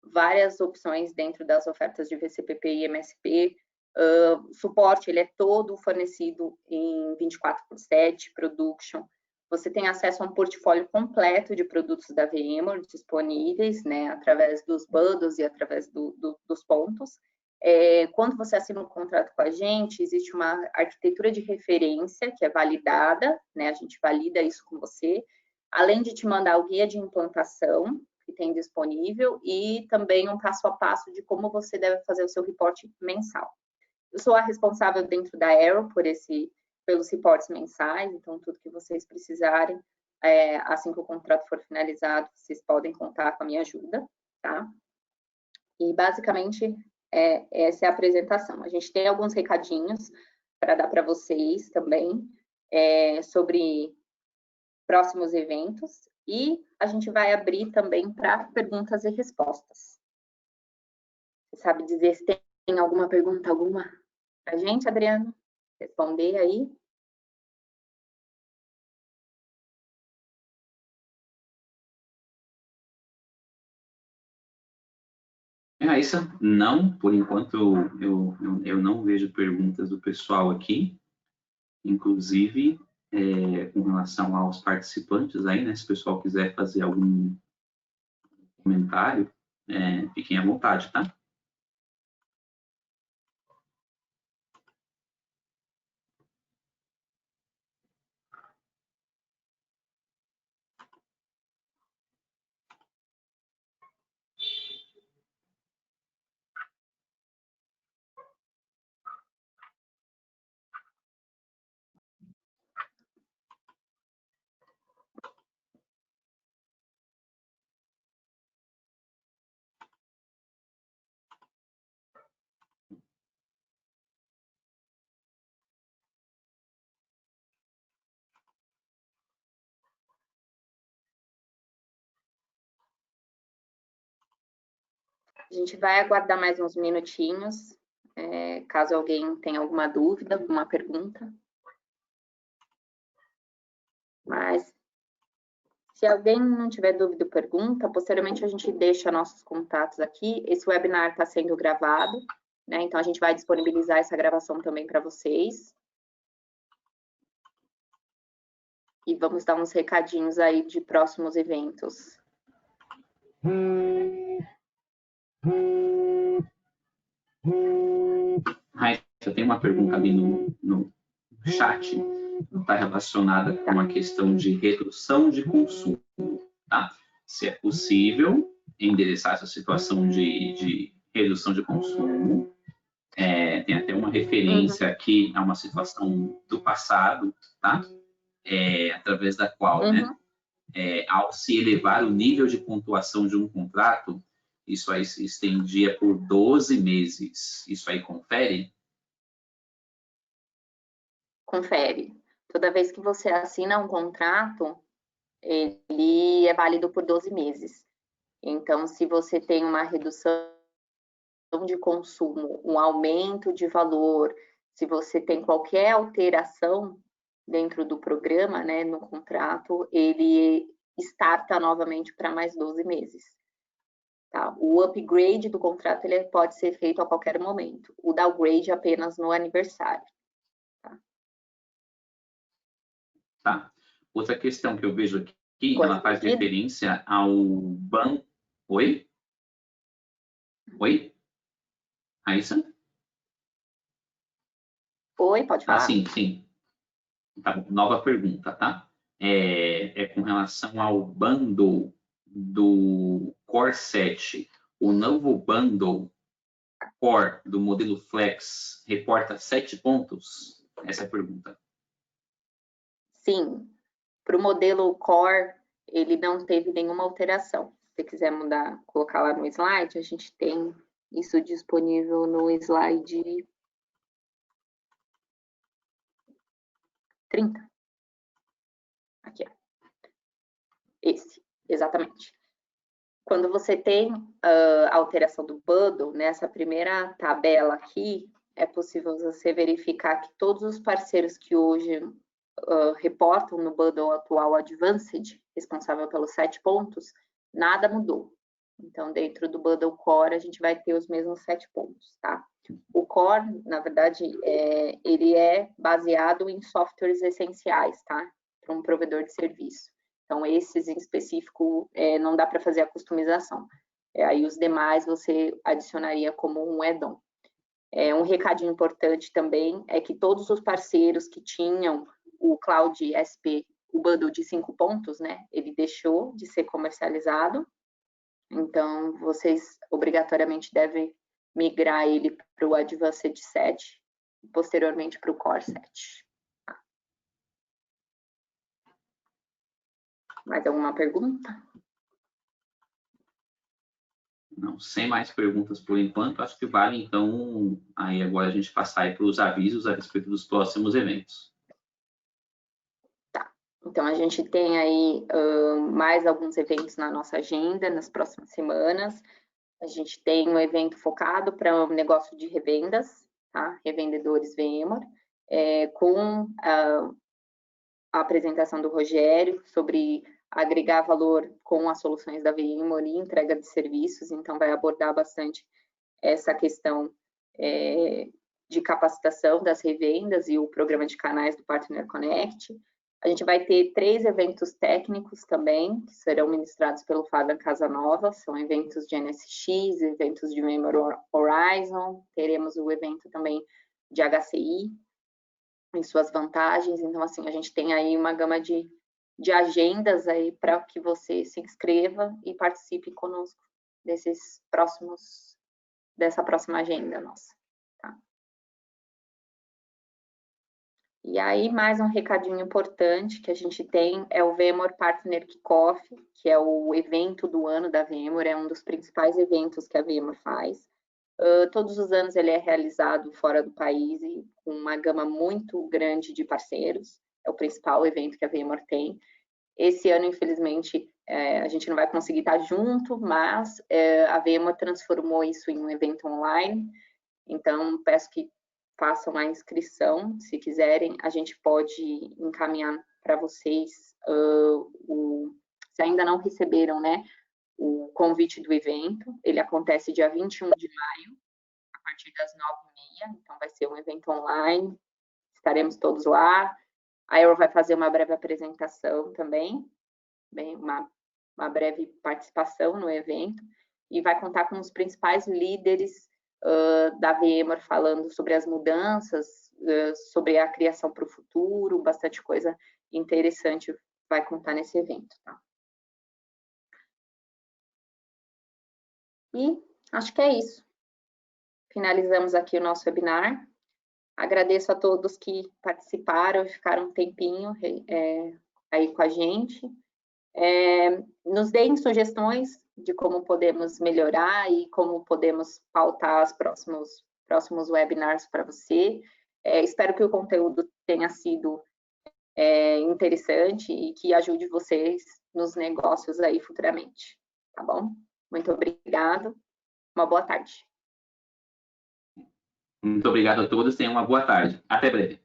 S2: várias opções dentro das ofertas de VCPP e MSP. Suporte, ele é todo fornecido em 24/7, production. Você tem acesso a um portfólio completo de produtos da VMware disponíveis, né, através dos bundles e através dos pontos. Quando você assina um contrato com a gente, existe uma arquitetura de referência que é validada, né? A gente valida isso com você, além de te mandar o guia de implantação que tem disponível e também um passo a passo de como você deve fazer o seu reporte mensal. Eu sou a responsável dentro da Arrow pelos reportes mensais, então tudo que vocês precisarem, assim que o contrato for finalizado, vocês podem contar com a minha ajuda, tá? E basicamente essa é a apresentação. A gente tem alguns recadinhos para dar para vocês também sobre próximos eventos e a gente vai abrir também para perguntas e respostas. Você sabe dizer se tem alguma pergunta, para a gente, Adriano? Responder aí?
S1: Raíssa, não, por enquanto eu não vejo perguntas do pessoal aqui, inclusive com relação aos participantes aí, né? Se o pessoal quiser fazer algum comentário, fiquem à vontade, tá?
S2: A gente vai aguardar mais uns minutinhos, caso alguém tenha alguma dúvida, alguma pergunta. Mas, se alguém não tiver dúvida ou pergunta, posteriormente a gente deixa nossos contatos aqui. Esse webinar está sendo gravado, né? Então, a gente vai disponibilizar essa gravação também para vocês. E vamos dar uns recadinhos aí de próximos eventos.
S1: Eu tenho uma pergunta ali no chat, está relacionada com a questão de redução de consumo, tá? Se é possível endereçar essa situação de redução de consumo. Tem até uma referência aqui a uma situação do passado, tá? Através da qual, né? Ao se elevar o nível de pontuação de um contrato, isso aí se estendia por 12 meses. Isso aí confere?
S2: Confere. Toda vez que você assina um contrato, ele é válido por 12 meses. Então, se você tem uma redução de consumo, um aumento de valor, se você tem qualquer alteração dentro do programa, né, no contrato, ele starta novamente para mais 12 meses. Tá? O upgrade do contrato ele pode ser feito a qualquer momento. O downgrade apenas no aniversário.
S1: Tá. Outra questão que eu vejo aqui, ela faz referência ao banco. Oi? Oi? Raíssa?
S2: Oi, pode falar.
S1: Sim. Tá bom. Nova pergunta, tá? Com relação ao bundle do Core 7. O novo bundle Core do modelo Flex reporta 7 pontos? Essa é a pergunta.
S2: Sim. Para o modelo Core, ele não teve nenhuma alteração. Se você quiser mudar, colocar lá no slide, a gente tem isso disponível no slide 30. Aqui, ó. Esse, exatamente. Quando você tem a alteração do bundle, nessa primeira tabela aqui, é possível você verificar que todos os parceiros que hoje reportam no bundle atual Advanced, responsável pelos 7 pontos, nada mudou. Então, dentro do bundle Core, a gente vai ter os mesmos 7 pontos, tá? O Core, na verdade, ele é baseado em softwares essenciais, tá? Para um provedor de serviço. Então, esses em específico, não dá para fazer a customização. Aí, os demais, você adicionaria como um add-on. Um recadinho importante também é que todos os parceiros que tinham o Cloud SP, o bundle de 5 pontos, né, ele deixou de ser comercializado. Então, vocês obrigatoriamente devem migrar ele para o Advanced 7 e posteriormente para o Core 7. Mais alguma pergunta?
S1: Não, sem mais perguntas por enquanto, acho que vale, então, aí agora a gente passar para os avisos a respeito dos próximos eventos.
S2: Tá, então a gente tem aí mais alguns eventos na nossa agenda nas próximas semanas. A gente tem um evento focado para um negócio de revendas, tá? Revendedores VMware, com a apresentação do Rogério sobre agregar valor com as soluções da VMware e entrega de serviços, então vai abordar bastante essa questão de capacitação das revendas e o programa de canais do Partner Connect. A gente vai ter 3 eventos técnicos também, que serão ministrados pelo Fábio Casanova, são eventos de NSX, eventos de VMware Horizon, teremos o evento também de HCI, em suas vantagens, então assim, a gente tem aí uma gama de agendas aí para que você se inscreva e participe conosco dessa próxima agenda nossa, tá? E aí, mais um recadinho importante que a gente tem é o VMware Partner Kickoff, que é o evento do ano da VMware, é um dos principais eventos que a VMware faz. Todos os anos ele é realizado fora do país e com uma gama muito grande de parceiros, é o principal evento que a VMware tem. Esse ano, infelizmente, a gente não vai conseguir estar junto, mas a VMware transformou isso em um evento online, então peço que façam a inscrição, se quiserem, a gente pode encaminhar para vocês, se ainda não receberam, né, o convite do evento, ele acontece dia 21 de maio, a partir das 9h30, então vai ser um evento online, estaremos todos lá. A Eero vai fazer uma breve apresentação também, uma breve participação no evento, e vai contar com os principais líderes da VMware falando sobre as mudanças, sobre a criação para o futuro, bastante coisa interessante vai contar nesse evento, tá? E acho que é isso. Finalizamos aqui o nosso webinar. Agradeço a todos que participaram e ficaram um tempinho aí com a gente. Nos deem sugestões de como podemos melhorar e como podemos pautar os próximos webinars para você. Espero que o conteúdo tenha sido interessante e que ajude vocês nos negócios aí futuramente, tá bom? Muito obrigado. Uma boa tarde.
S1: Muito obrigado a todos, tenham uma boa tarde. Até breve.